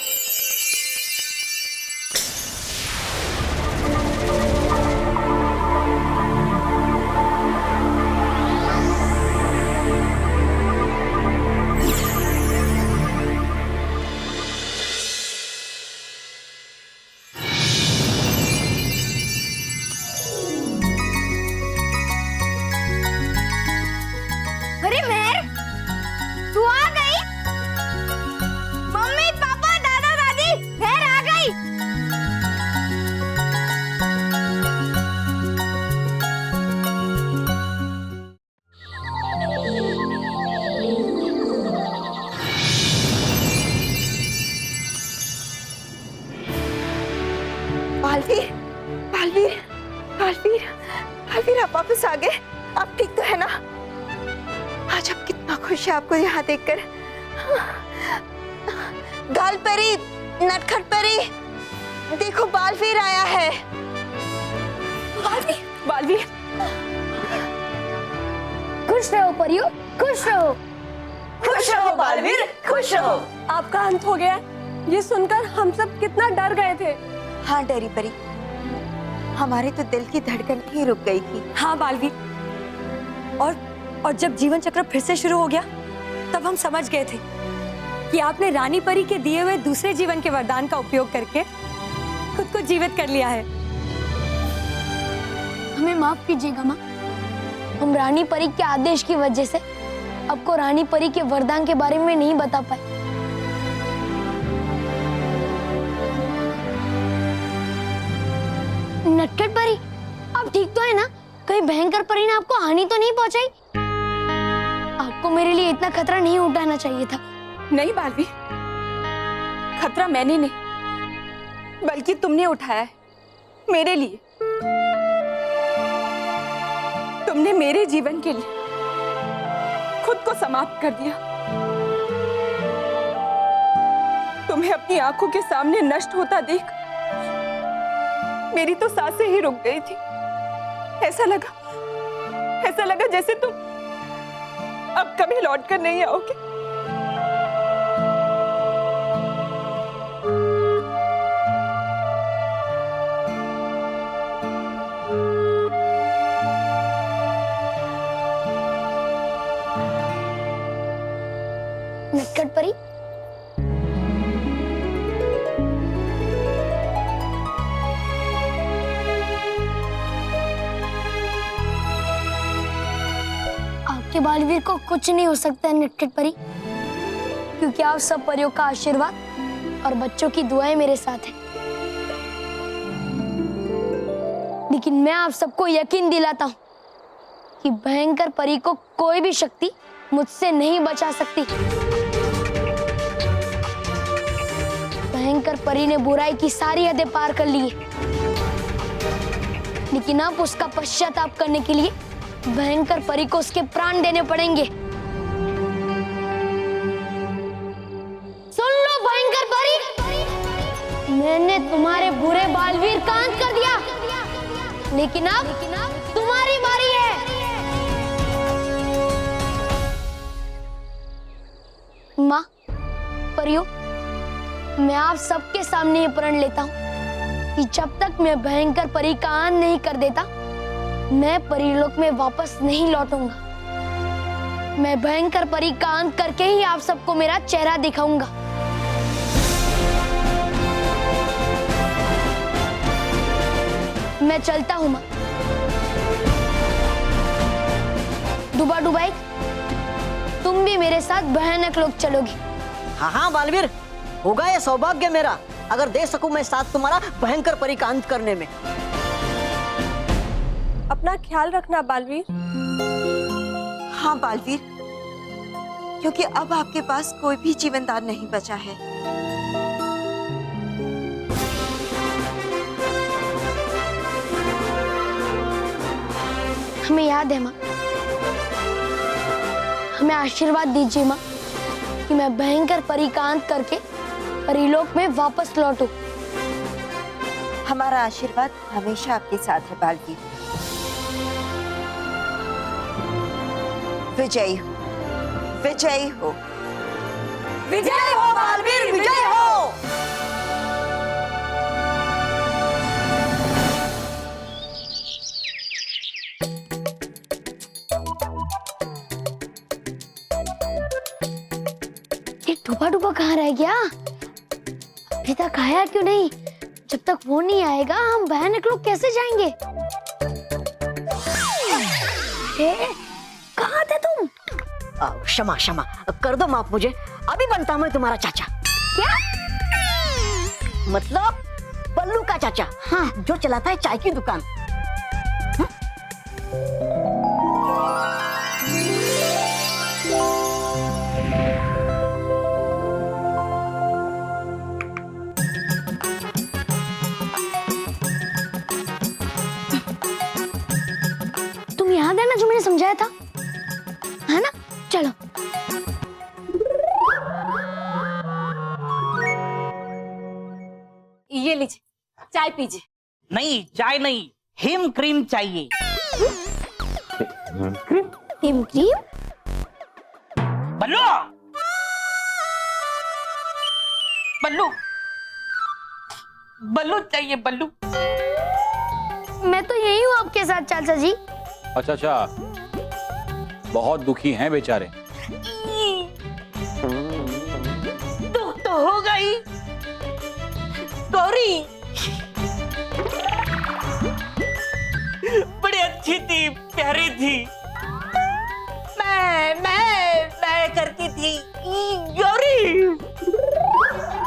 अरे मेहर, तू आ गई? मम्मी पापा दादा दादी, मेहर आ गई। बालवीर, बालवीर, बालवीर, बालवीर, आप वापस आ गए। आप ठीक तो है ना? आज आप कितना खुश है आपको यहाँ देखकर। गाल परी, नटखट परी, देखो बालवीर आया है। बालवीर, बालवीर, खुश रहो परियो, खुश रहो। खुश रहो बालवीर, खुश रहो। आपका अंत हो गया, ये सुनकर हम सब कितना डर गए थे। हाँ डरी परी, हमारे तो दिल की धड़कन ही रुक गई थी। हाँ बालवीर, और जब जीवन चक्र फिर से शुरू हो गया, तब हम समझ गए थे कि आपने रानी परी के दिए हुए दूसरे जीवन के वरदान का उपयोग करके खुद को जीवित कर लिया है। हमें माफ कीजिएगा माँ, हम रानी परी के आदेश की वजह से आपको रानी परी के वरदान के बारे में नहीं बता पाए। नटखट परी, आप ठीक तो है ना? कहीं भयंकर परी ने आपको हानि तो नहीं पहुंचाई? आपको मेरे लिए इतना खतरा नहीं उठाना चाहिए था। नहीं बालवीर, खतरा मैंने नहीं, बल्कि तुमने उठाया है मेरे लिए। तुमने मेरे जीवन के लिए खुद को समाप्त कर दिया। तुम्हें अपनी आंखों के सामने नष्ट होता देख मेरी तो सांसें ही रुक गई थी। ऐसा लगा जैसे तुम अब कभी लौट कर नहीं आओगे। नटखट परी, आपके बालवीर को कुछ नहीं हो सकता है नटखट परी, क्योंकि आप सब परियों का आशीर्वाद और बच्चों की दुआएं मेरे साथ हैं। लेकिन मैं आप सबको यकीन दिलाता हूं कि भयंकर परी को कोई भी शक्ति मुझसे नहीं बचा सकती। भयंकर परी ने बुराई की सारी हदें पार कर ली है, लेकिन अब उसका पश्चाताप करने के लिए भयंकर परी को उसके प्राण देने पड़ेंगे। सुन लो भयंकर परी, मैंने तुम्हारे बुरे बालवीर का अंत कर दिया, लेकिन अब तुम्हारी बारी है। माँ, परियों, मैं आप सबके सामने ये प्रण लेता हूँ कि जब तक मैं भयंकर परी का अंत नहीं कर देता, मैं परीलोक में वापस नहीं लौटूंगा। मैं भयंकर परी का अंत करके ही आप सबको मेरा चेहरा दिखाऊंगा। मैं चलता हूँ माँ। डुबा डुबाई, तुम भी मेरे साथ भयानक लोक चलोगी। हाँ हाँ बालवीर, होगा ये सौभाग्य मेरा अगर दे सकूं मैं साथ तुम्हारा भयंकर परी का अंत करने में। अपना ख्याल रखना बालवीर। हाँ बालवीर, क्योंकि अब आपके पास कोई भी जीवनदान नहीं बचा है। हमें याद है माँ, हमें आशीर्वाद दीजिए माँ कि मैं भयंकर परी का अंत करके परीलोक में वापस लौटूं। हमारा आशीर्वाद हमेशा आपके साथ है बालवीर। विजयी हो, विजयी हो, विजय हो बालवीर, विजय हो। ये डूबा डूबा कहाँ रह गया? अभी तक आया क्यों नहीं? जब तक वो नहीं आएगा हम भयानक लोग कैसे जाएंगे? कहाँ थे तुम? क्षमा क्षमा कर दो माफ मुझे, अभी बनता हूँ मैं तुम्हारा चाचा। क्या? मतलब पल्लू का चाचा। हाँ, जो चलाता है चाय की दुकान। तुम याद है ना जो मैंने समझाया था, है ना? चलो। ये लीजिए, चाय पीजिए। नहीं, चाय नहीं, हिम क्रीम चाहिए। हिम क्रीम? बल्लू, बल्लू, बल्लू चाहिए, बल्लू। मैं तो यही हूँ आपके साथ चाचा जी। अच्छा अच्छा, बहुत दुखी हैं बेचारे। दुख तो हो गई गौरी, बड़ी अच्छी थी, प्यारी थी, मैं करती थी गौरी।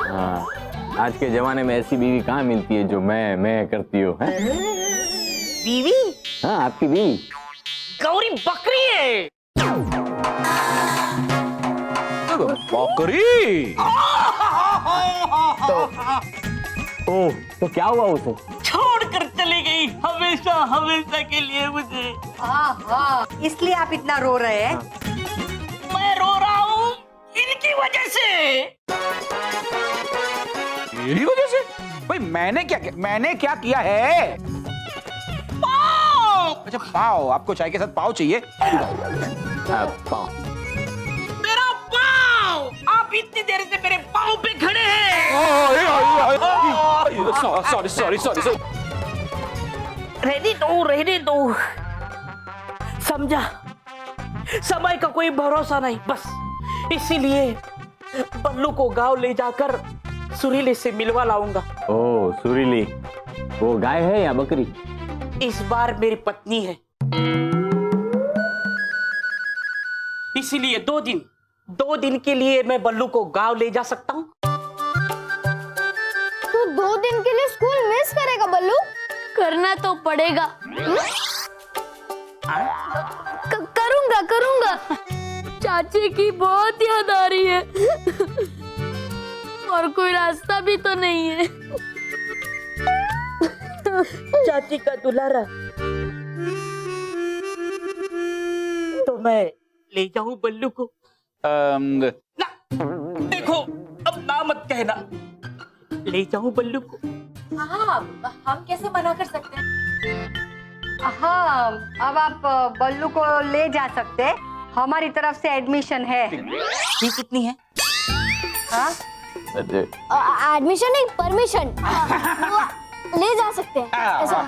हाँ, आज के जमाने में ऐसी बीवी कहाँ मिलती है जो मैं करती हो? बीवी? हाँ, आपकी बीवी गौरी बकरी है। बकरी? ओह, तो क्या हुआ उसे? छोड़कर चली गई हमेशा हमेशा के लिए मुझे। हाँ, इसलिए आप इतना रो रहे हैं। मैं रो रहा हूँ इनकी वजह से। मेरी वजह से? भाई मैंने क्या किया है? पाँव। अच्छा पाव, आपको चाय के साथ पाव चाहिए? पाव। मेरा पाँव, आप इतनी देर से मेरे पाँव पे खड़े हैं। सॉरी। रहने दो। समझा, समय का कोई भरोसा नहीं, बस इसीलिए बल्लू को गांव ले जाकर सुरीली से मिलवा लाऊंगा। ओह सुरीली, वो गाय है या बकरी? इस बार मेरी पत्नी है, इसीलिए 2 दिन के लिए मैं बल्लू को गांव ले जा सकता हूँ। तू 2 दिन के लिए स्कूल मिस करेगा बल्लू? करना तो पड़ेगा। करूंगा। चाची की बहुत याद आ रही है और कोई रास्ता भी तो नहीं है। चाची का दुलारा तो मैं ले जाऊं बल्लू को? ना, देखो अब ना मत कहना, ले जाऊं बल्लू को? हाँ, हम कैसे मना कर सकते हैं? हाँ, अब आप बल्लू को ले जा सकते हैं, हमारी तरफ से एडमिशन है। फीस कितनी है? हाँ? एडमिशन नहीं, परमिशन। ले जा सकते हैं ऐसा।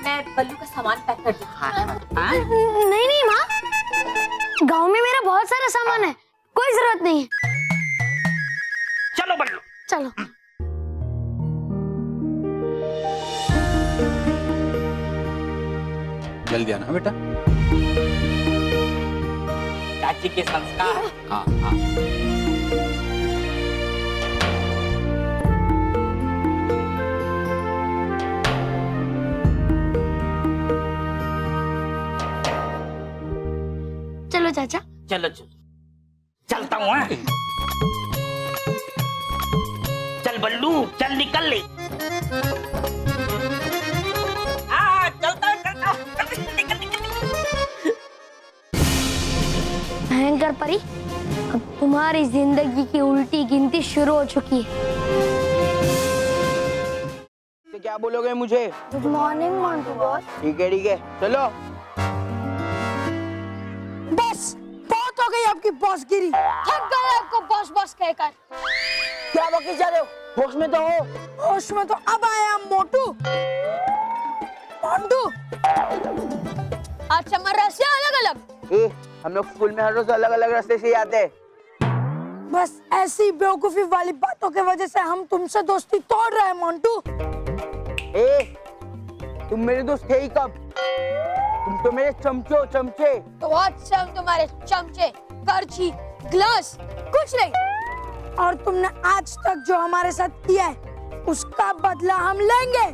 मैं बल्लू का सामान पैक कर दूँ। नहीं माँ, गांव में मेरा बहुत सारा सामान है, कोई जरूरत नहीं है। चलो बल्लू, चलो। जल्दी आना बेटा। चाची के संस्कार। हाँ। चलो चाचा। चलो चलता हूँ। चल बल्लू, चल निकल ले। चलता भयंकर परी, अब तुम्हारी जिंदगी की उल्टी गिनती शुरू हो चुकी है। तो क्या बोलोगे मुझे? Good morning Montu boss. ठीक है, चलो। बस बहुत हो गई आपकी बॉसगिरी। थक गए आपको बॉस बॉस कहकर। क्या बकी जा रहे हो? होश में तो हो। होश में तो अब आया मोटू। मोंटू, आज हमारे रास्ते अलग अलग। हम लोग स्कूल में हर रोज अलग अलग रास्ते से आते हैं। बस ऐसी बेवकूफी वाली बातों की वजह से हम तुमसे दोस्ती तोड़ रहे हैं मोंटू। तुम मेरे दोस्त थे ही कब? तुम तो मेरे चमचे। तो अच्छा तुम्हारे चमचे, करछी, ग्लास, कुछ नहीं। और तुमने आज तक जो हमारे साथ किया है उसका बदला हम लेंगे।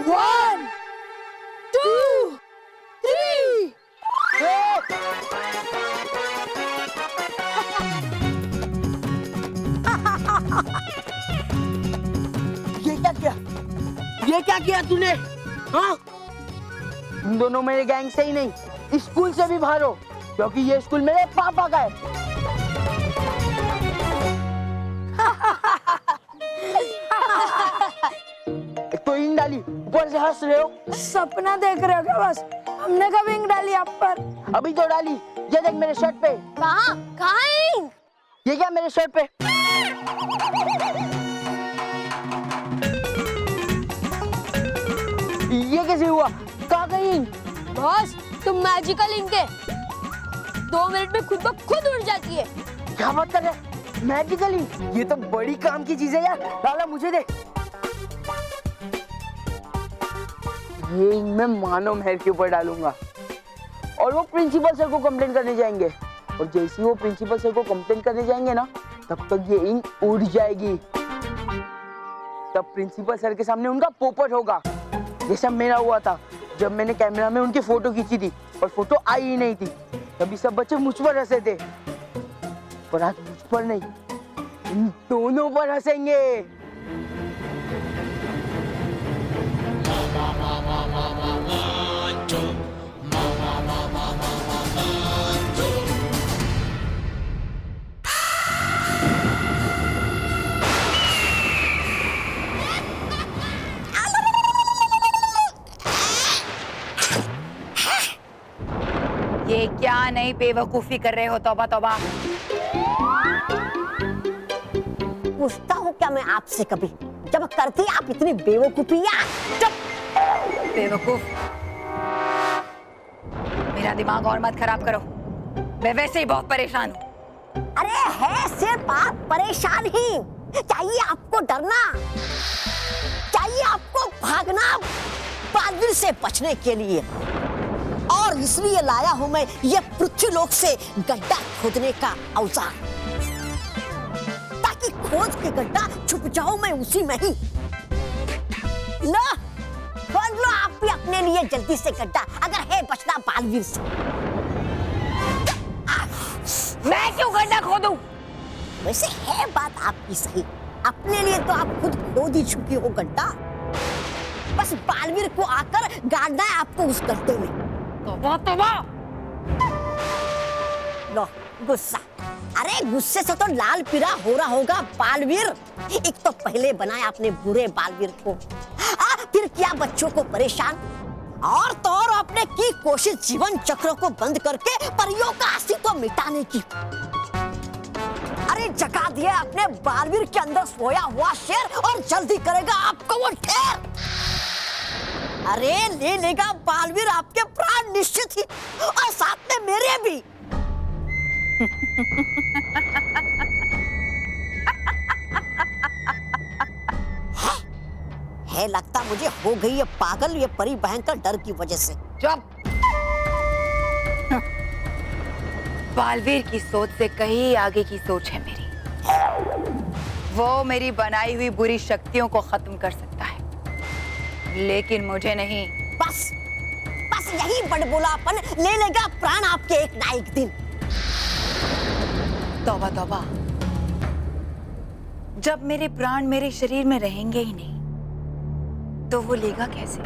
One, 2, 3। ये क्या किया तूने? हाँ? तुम दोनों मेरे गैंग से ही नहीं, इस स्कूल से भी बाहर हो, क्योंकि ये स्कूल मेरे पापा का है। तो इंग डाली, ऊपर से हंस रहे हो। सपना देख रहे हो क्या? बस हमने कब इंक डाली आप पर? अभी तो डाली। ये देख मेरे शर्ट पे। कहाँ इंक? ये क्या मेरे शर्ट पे? ये कैसे हुआ? कहाँ गई इंक? बॉस, तुम मैजिकल इंक है, 2 मिनट में खुद ब खुद उड़ जाती है। क्या बात कर रहे हैं? Magical ink? ये तो बड़ी काम की चीज है यार। लाला मुझे दे। ये इंक मैं मानव महल के ऊपर डालूंगा और वो प्रिंसिपल सर को कंप्लेंट करने जाएंगे, और जैसे ही वो प्रिंसिपल सर को कंप्लेंट करने जाएंगे ना, तब तक ये इंक उड़ जाएगी। तब प्रिंसिपल सर के सामने उनका पोपट होगा, जैसा मेरा हुआ था जब मैंने कैमरा में उनकी फोटो खींची थी और फोटो आई ही नहीं थी। तभी सब बच्चे मुझ पर हंसे थे, पर आज मुझ पर नहीं, इन दोनों पर हंसेंगे। ये क्या नई बेवकूफी कर रहे हो? तौबा तौबा। पूछता हूँ क्या मैं आपसे कभी, जब करती आप इतनी बेवकूफियाँ? चुप बेवकूफ, मेरा दिमाग और मत खराब करो, मैं वैसे ही बहुत परेशान हूँ। अरे है सिर्फ आप परेशान ही, चाहिए आपको डरना, चाहिए आपको भागना बादल से बचने के लिए, और इसलिए लाया हूं मैं ये पृथ्वीलोक से गड्ढा खोदने का औजार, ताकि खोद के गड्ढा छुप जाऊं मैं उसी में ही। लो खोद लो आप भी अपने लिए जल्दी से गड्ढा, अगर है बचना बालवीर से। मैं क्यों गड्ढा खोदूं? वैसे है बात आपकी सही, अपने लिए तो आप खुद खोद ही चुकी हो गड्ढा, बस बालवीर को आकर गाड़ना है आपको उस गड्ढे में। तौबा। लो गुस्सा, अरे गुस्से से तो लाल पीला हो रहा होगा बालवीर। एक तो पहले बनाया आपने बुरे बालवीर को, फिर किया बच्चों को परेशान, और तो और आपने की कोशिश जीवन चक्र को बंद करके परियों का अस्तित्व मिटाने की। अरे जगा दिया आपने बालवीर के अंदर सोया हुआ शेर, और जल्दी करेगा आपको वो ढेर। अरे ले लेगा बालवीर आपके प्राण निश्चित ही, और साथ में मेरे भी। है लगता मुझे हो गई ये पागल, ये परी भयंकर डर की वजह से। चुप। बालवीर की सोच से कहीं आगे की सोच है मेरी, वो मेरी बनाई हुई बुरी शक्तियों को खत्म कर सकता है, लेकिन मुझे नहीं। बस बस यही बड़बोलापन ले लेगा प्राण आपके एक ना एक दिन। तौबा तौबा, जब मेरे प्राण मेरे शरीर में रहेंगे ही नहीं तो वो लेगा कैसे?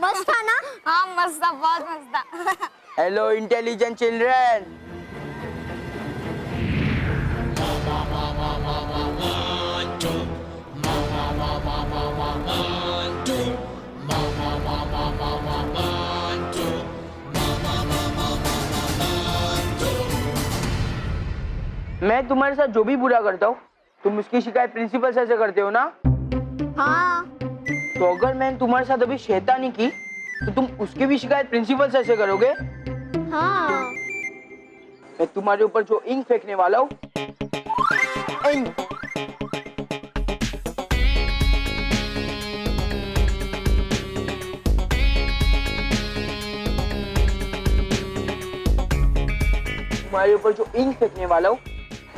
मस्त था ना? हाँ मस्त था, बहुत मस्त था। Hello intelligent children. मैं तुम्हारे साथ जो भी बुरा करता हूँ, तुम उसकी शिकायत प्रिंसिपल सर से करते हो ना? हाँ। तो अगर मैंने तुम्हारे साथ अभी शैतानी की, तो तुम उसकी भी शिकायत प्रिंसिपल सर से करोगे? हाँ। मैं तुम्हारे ऊपर जो इंक फेंकने वाला हूँ, इंक। तुम्हारे ऊपर जो इंक फेंकने वाला हूँ,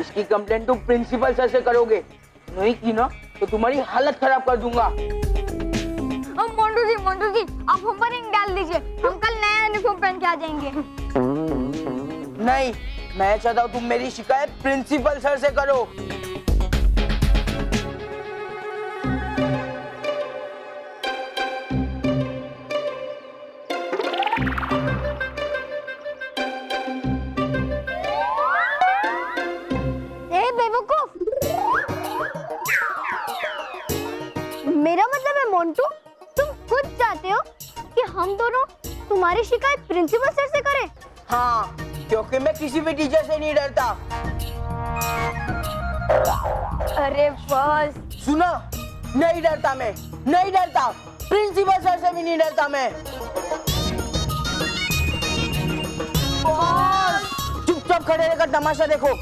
इसकी कंप्लेंट तुम प्रिंसिपल सर से करोगे। नहीं की ना तो तुम्हारी हालत खराब कर दूंगा। मोंटू जी आप हम पर इंक डाल दीजिए, हम कल नया यूनिफॉर्म पहन के आ जाएंगे। नहीं, मैं चाहता हूँ तुम मेरी शिकायत प्रिंसिपल सर से करो। बेवकूफ, मेरा मतलब है मोंटू, तुम खुद चाहते हो कि हम दोनों तुम्हारी शिकायत प्रिंसिपल सर से करें? हाँ, क्योंकि मैं किसी भी टीचर से नहीं डरता। अरे बस। सुना, नहीं डरता मैं, नहीं डरता, प्रिंसिपल सर से भी नहीं डरता मैं। चुपचाप खड़े रहकर तमाशा देखो।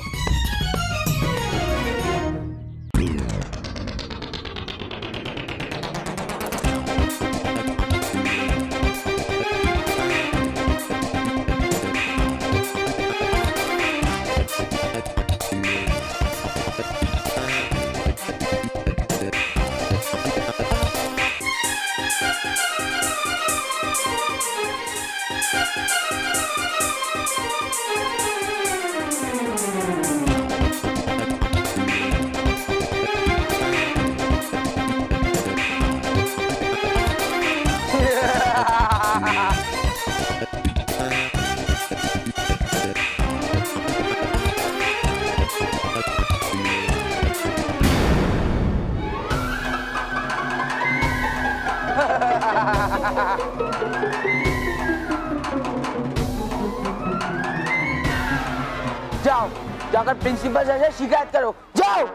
जाओ, जाकर प्रिंसिपल सर से शिकायत करो, जाओ।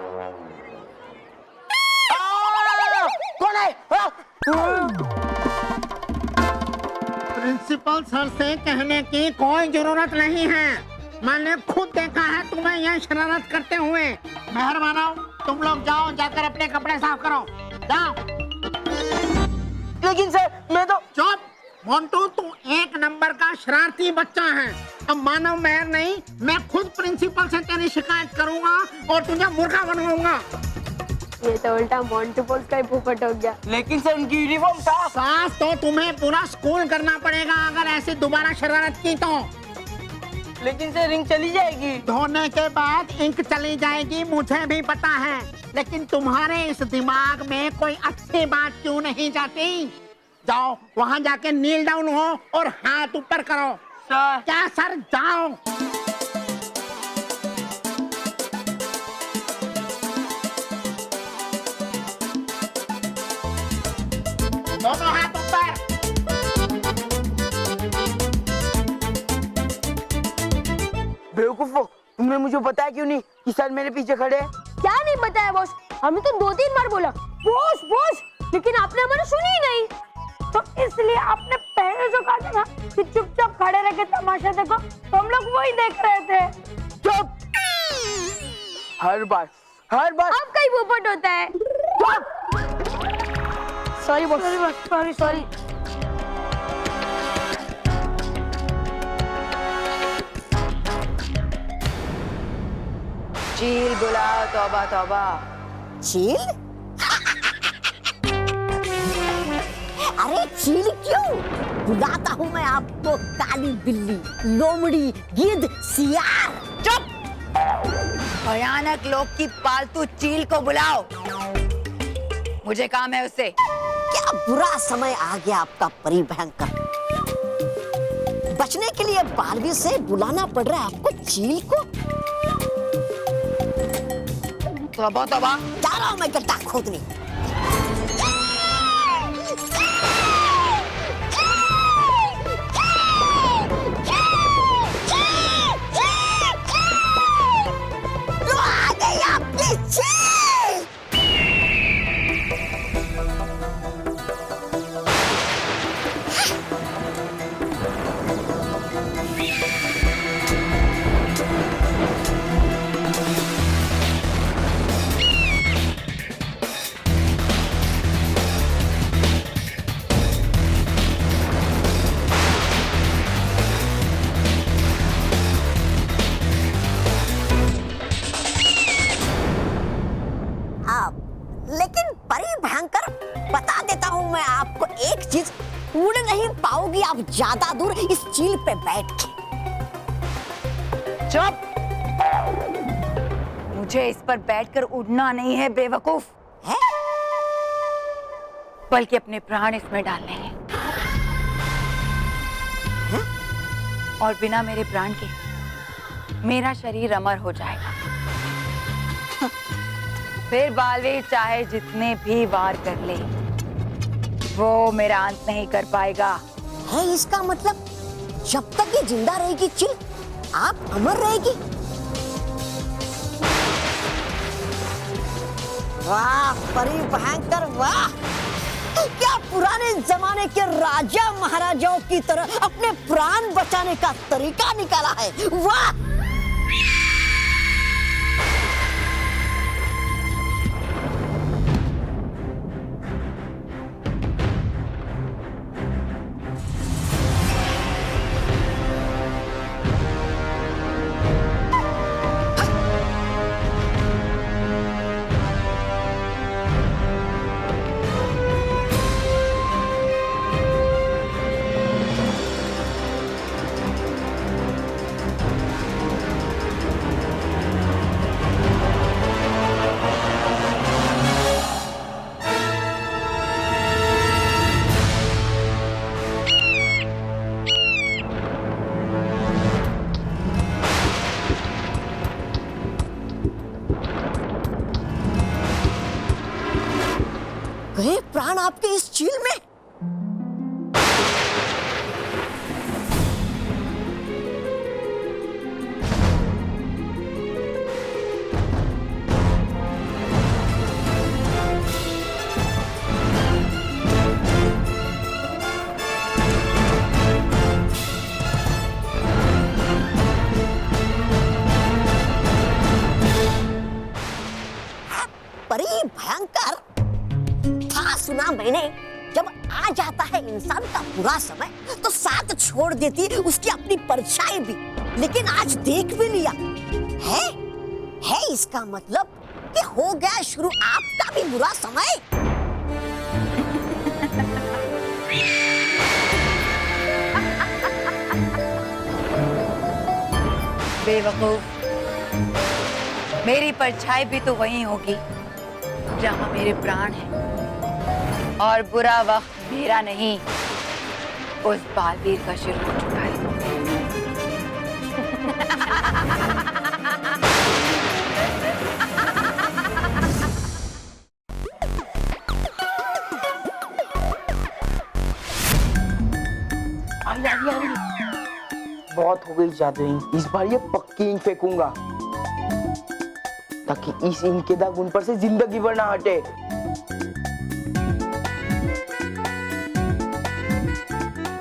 कौन है? प्रिंसिपल सर से कहने की कोई जरूरत नहीं है, मैंने खुद देखा है तुम्हें यह शरारत करते हुए। मेहरबान तुम लोग जाओ, जाकर अपने कपड़े साफ करो, जाओ। लेकिन सर मैं तो। चुप मोंटू, तू एक नंबर का शरारती बच्चा है। अब मानव मेहर नहीं, मैं खुद प्रिंसिपल से तेरी शिकायत करूंगा और तुझे मूर्खा बनवाऊंगा। ये तो उल्टा मोंटू पोल्स का ही पोपट हो गया। लेकिन सर उनकी यूनिफॉर्म साफ तो तुम्हें पूरा स्कूल करना पड़ेगा अगर ऐसी दोबारा शरारत की तो। लेकिन सर इंक चली जाएगी। धोने के बाद इंक चली जाएगी मुझे भी पता है, लेकिन तुम्हारे इस दिमाग में कोई अच्छी बात क्यों नहीं जाती? जाओ वहां जाके नील डाउन हो और हाथ ऊपर करो। सर। क्या सर? जाओ। दोनों हाथ ऊपर। बेवकूफो, तुमने मुझे बताया क्यों नहीं कि सर मेरे पीछे खड़े हैं? क्या नहीं बताया बॉस? हमने तो 2-3 बार बोला बॉस बॉस, लेकिन आपने हमारी सुनी ही नहीं। तो इसलिए आपने पहले जो कहा था ना कि चुपचाप खड़े रह के तमाशा देखो, तो हम लोग वही देख रहे थे। चुप। हर बार आपका ही पोपट होता है। Sorry boss, sorry. चील बुलाओ, तौबा तौबा। चील? अरे चील क्यों? बुलाता हूँ मैं आपको काली बिल्ली, लोमड़ी, गिद्ध, सियार। चुप! भयानक लोग की पालतू चील को बुलाओ, मुझे काम है उससे। क्या बुरा समय आ गया आपका परी भयंकर। बचने के लिए बालवीर से बुलाना पड़ रहा है आपको चील को। तौबा तौबा। जा रहा हूँ मैं गड्ढा खोदने। लेकिन परी भयंकर, बता देता हूँ मैं आपको एक चीज, उड़ नहीं पाओगी आप ज्यादा दूर इस चील पे बैठ के। चुप! मुझे इस पर बैठकर उड़ना नहीं है बेवकूफ, है? बल्कि अपने प्राण इसमें डालने हैं। और बिना मेरे प्राण के मेरा शरीर अमर हो जाएगा। फिर बालवीर चाहे जितने भी वार कर ले, वो मेरा अंत नहीं कर पाएगा। है इसका मतलब जब तक ये जिंदा रहेगी चील, आप अमर रहेगी। वाह परी भयंकर, वाह! क्या पुराने जमाने के राजा महाराजाओं की तरह अपने प्राण बचाने का तरीका निकाला है। वाह! मैंने जब आ जाता है इंसान का बुरा समय तो साथ छोड़ देती उसकी अपनी परछाई भी, लेकिन आज देख भी लिया है इसका मतलब कि हो गया शुरू आपका भी बुरा समय। बेवकूफ, मेरी परछाई भी तो वहीं होगी जहां मेरे प्राण हैं, और बुरा वक्त मेरा नहीं, उस बालवीर का शुरू हो चुका है। बहुत हो गई जादुई, इस बार ये पक्की इंक फेंकूंगा ताकि इस इंक के दाग उन पर से जिंदगी भर ना हटे।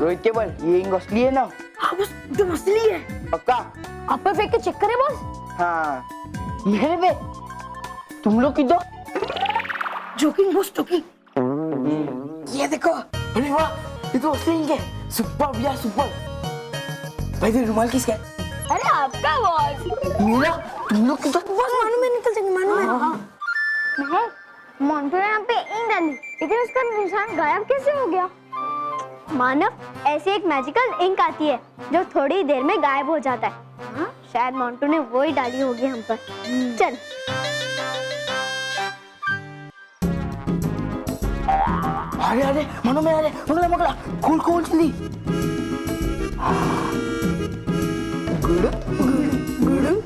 रोहित केवल ये इंक असली है ना? हाँ बस एकदम असली है। पक्का? आप पे फेंक के चेक करें बॉस? हाँ मेरे पे तुम लोग की दो जोकिंग बॉस जोकिंग। ये देखो, अरे वाह ये तो असली इंक है। सुपर भैया सुपर। भाई ये रुमाल किसका है? अरे आपका बॉस। मेरा? तुम लोग की तो बॉस मानो मैं निकल जाएंगे, मानो मैं। मोंटू ने यहाँ पे इंक डाली, लेकिन उसका निशान गायब कैसे हो गया? मानव, ऐसी एक मैजिकल इंक आती है जो थोड़ी देर में गायब हो जाता है। शायद मोंटू ने वो ही डाली होगी हम पर। चल। अरे अरे मनो में, अरे मगला मगला खोल खोल जल्दी। गुड़ गुड़ गुड़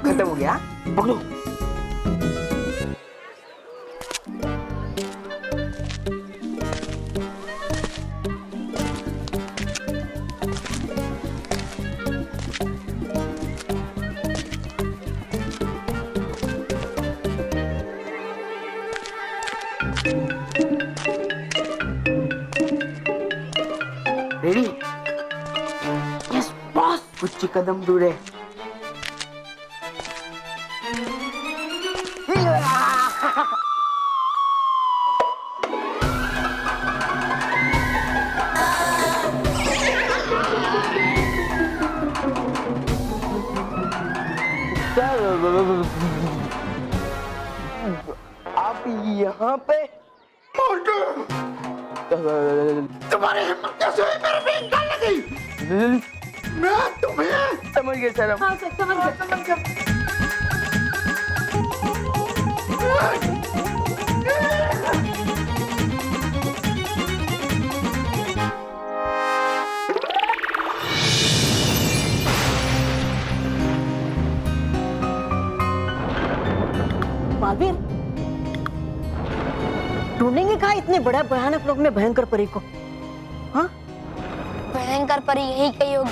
खत्म हो गया। पकड़ो। रेडी? यस बॉस, कुछ कदम दूर है। आप यहाँ पे? तुम्हारी हिम्मत कैसे हुई मेरे पे इंक डालने की? मैं तुम्हें समझ गए सर। हाँ सर समझ गया। बालवीर, ढूंढेंगे कहाँ इतने बड़ा भयानक लोग में भयंकर परी को? हाँ? भयंकर परी यही कहीं होगी।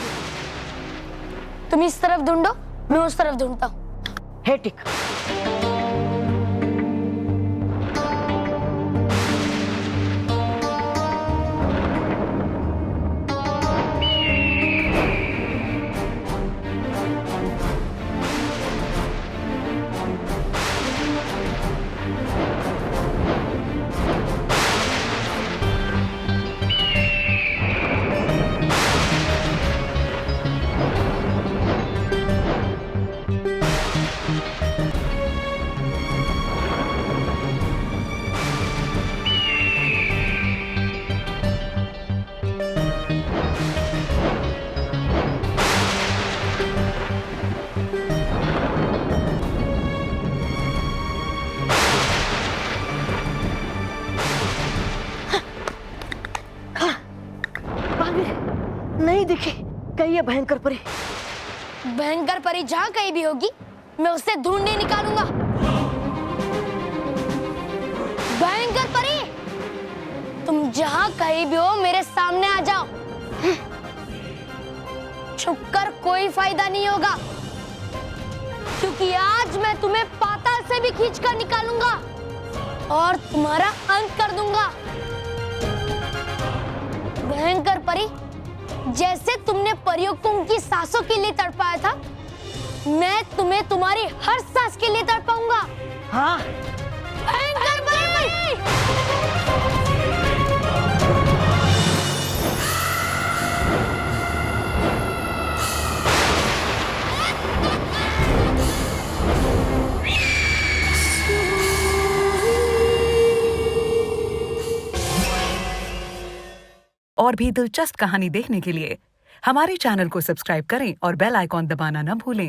तुम इस तरफ ढूंढो, मैं उस तरफ ढूंढता हूँ। है ठीक। नहीं दिखी कहीं ये भयंकर परी। भयंकर परी जहाँ कहीं भी होगी, मैं उससे ढूंढे निकालूंगा। भयंकर परी, तुम जहाँ कहीं भी हो मेरे सामने आ जाओ। छुपकर कोई फायदा नहीं होगा, क्योंकि आज मैं तुम्हें पाताल से भी खींचकर निकालूंगा। और तुम्हारा अंत कर दूंगा। भयंकर परी, जैसे तुमने परियों को उनकी सांसों के लिए तड़पाया था, मैं तुम्हें तुम्हारी हर सांस के लिए तड़पाऊंगा। हाँ, भयंकर परी! और भी दिलचस्प कहानी देखने के लिए हमारे चैनल को सब्सक्राइब करें और बेल आइकॉन दबाना न भूलें।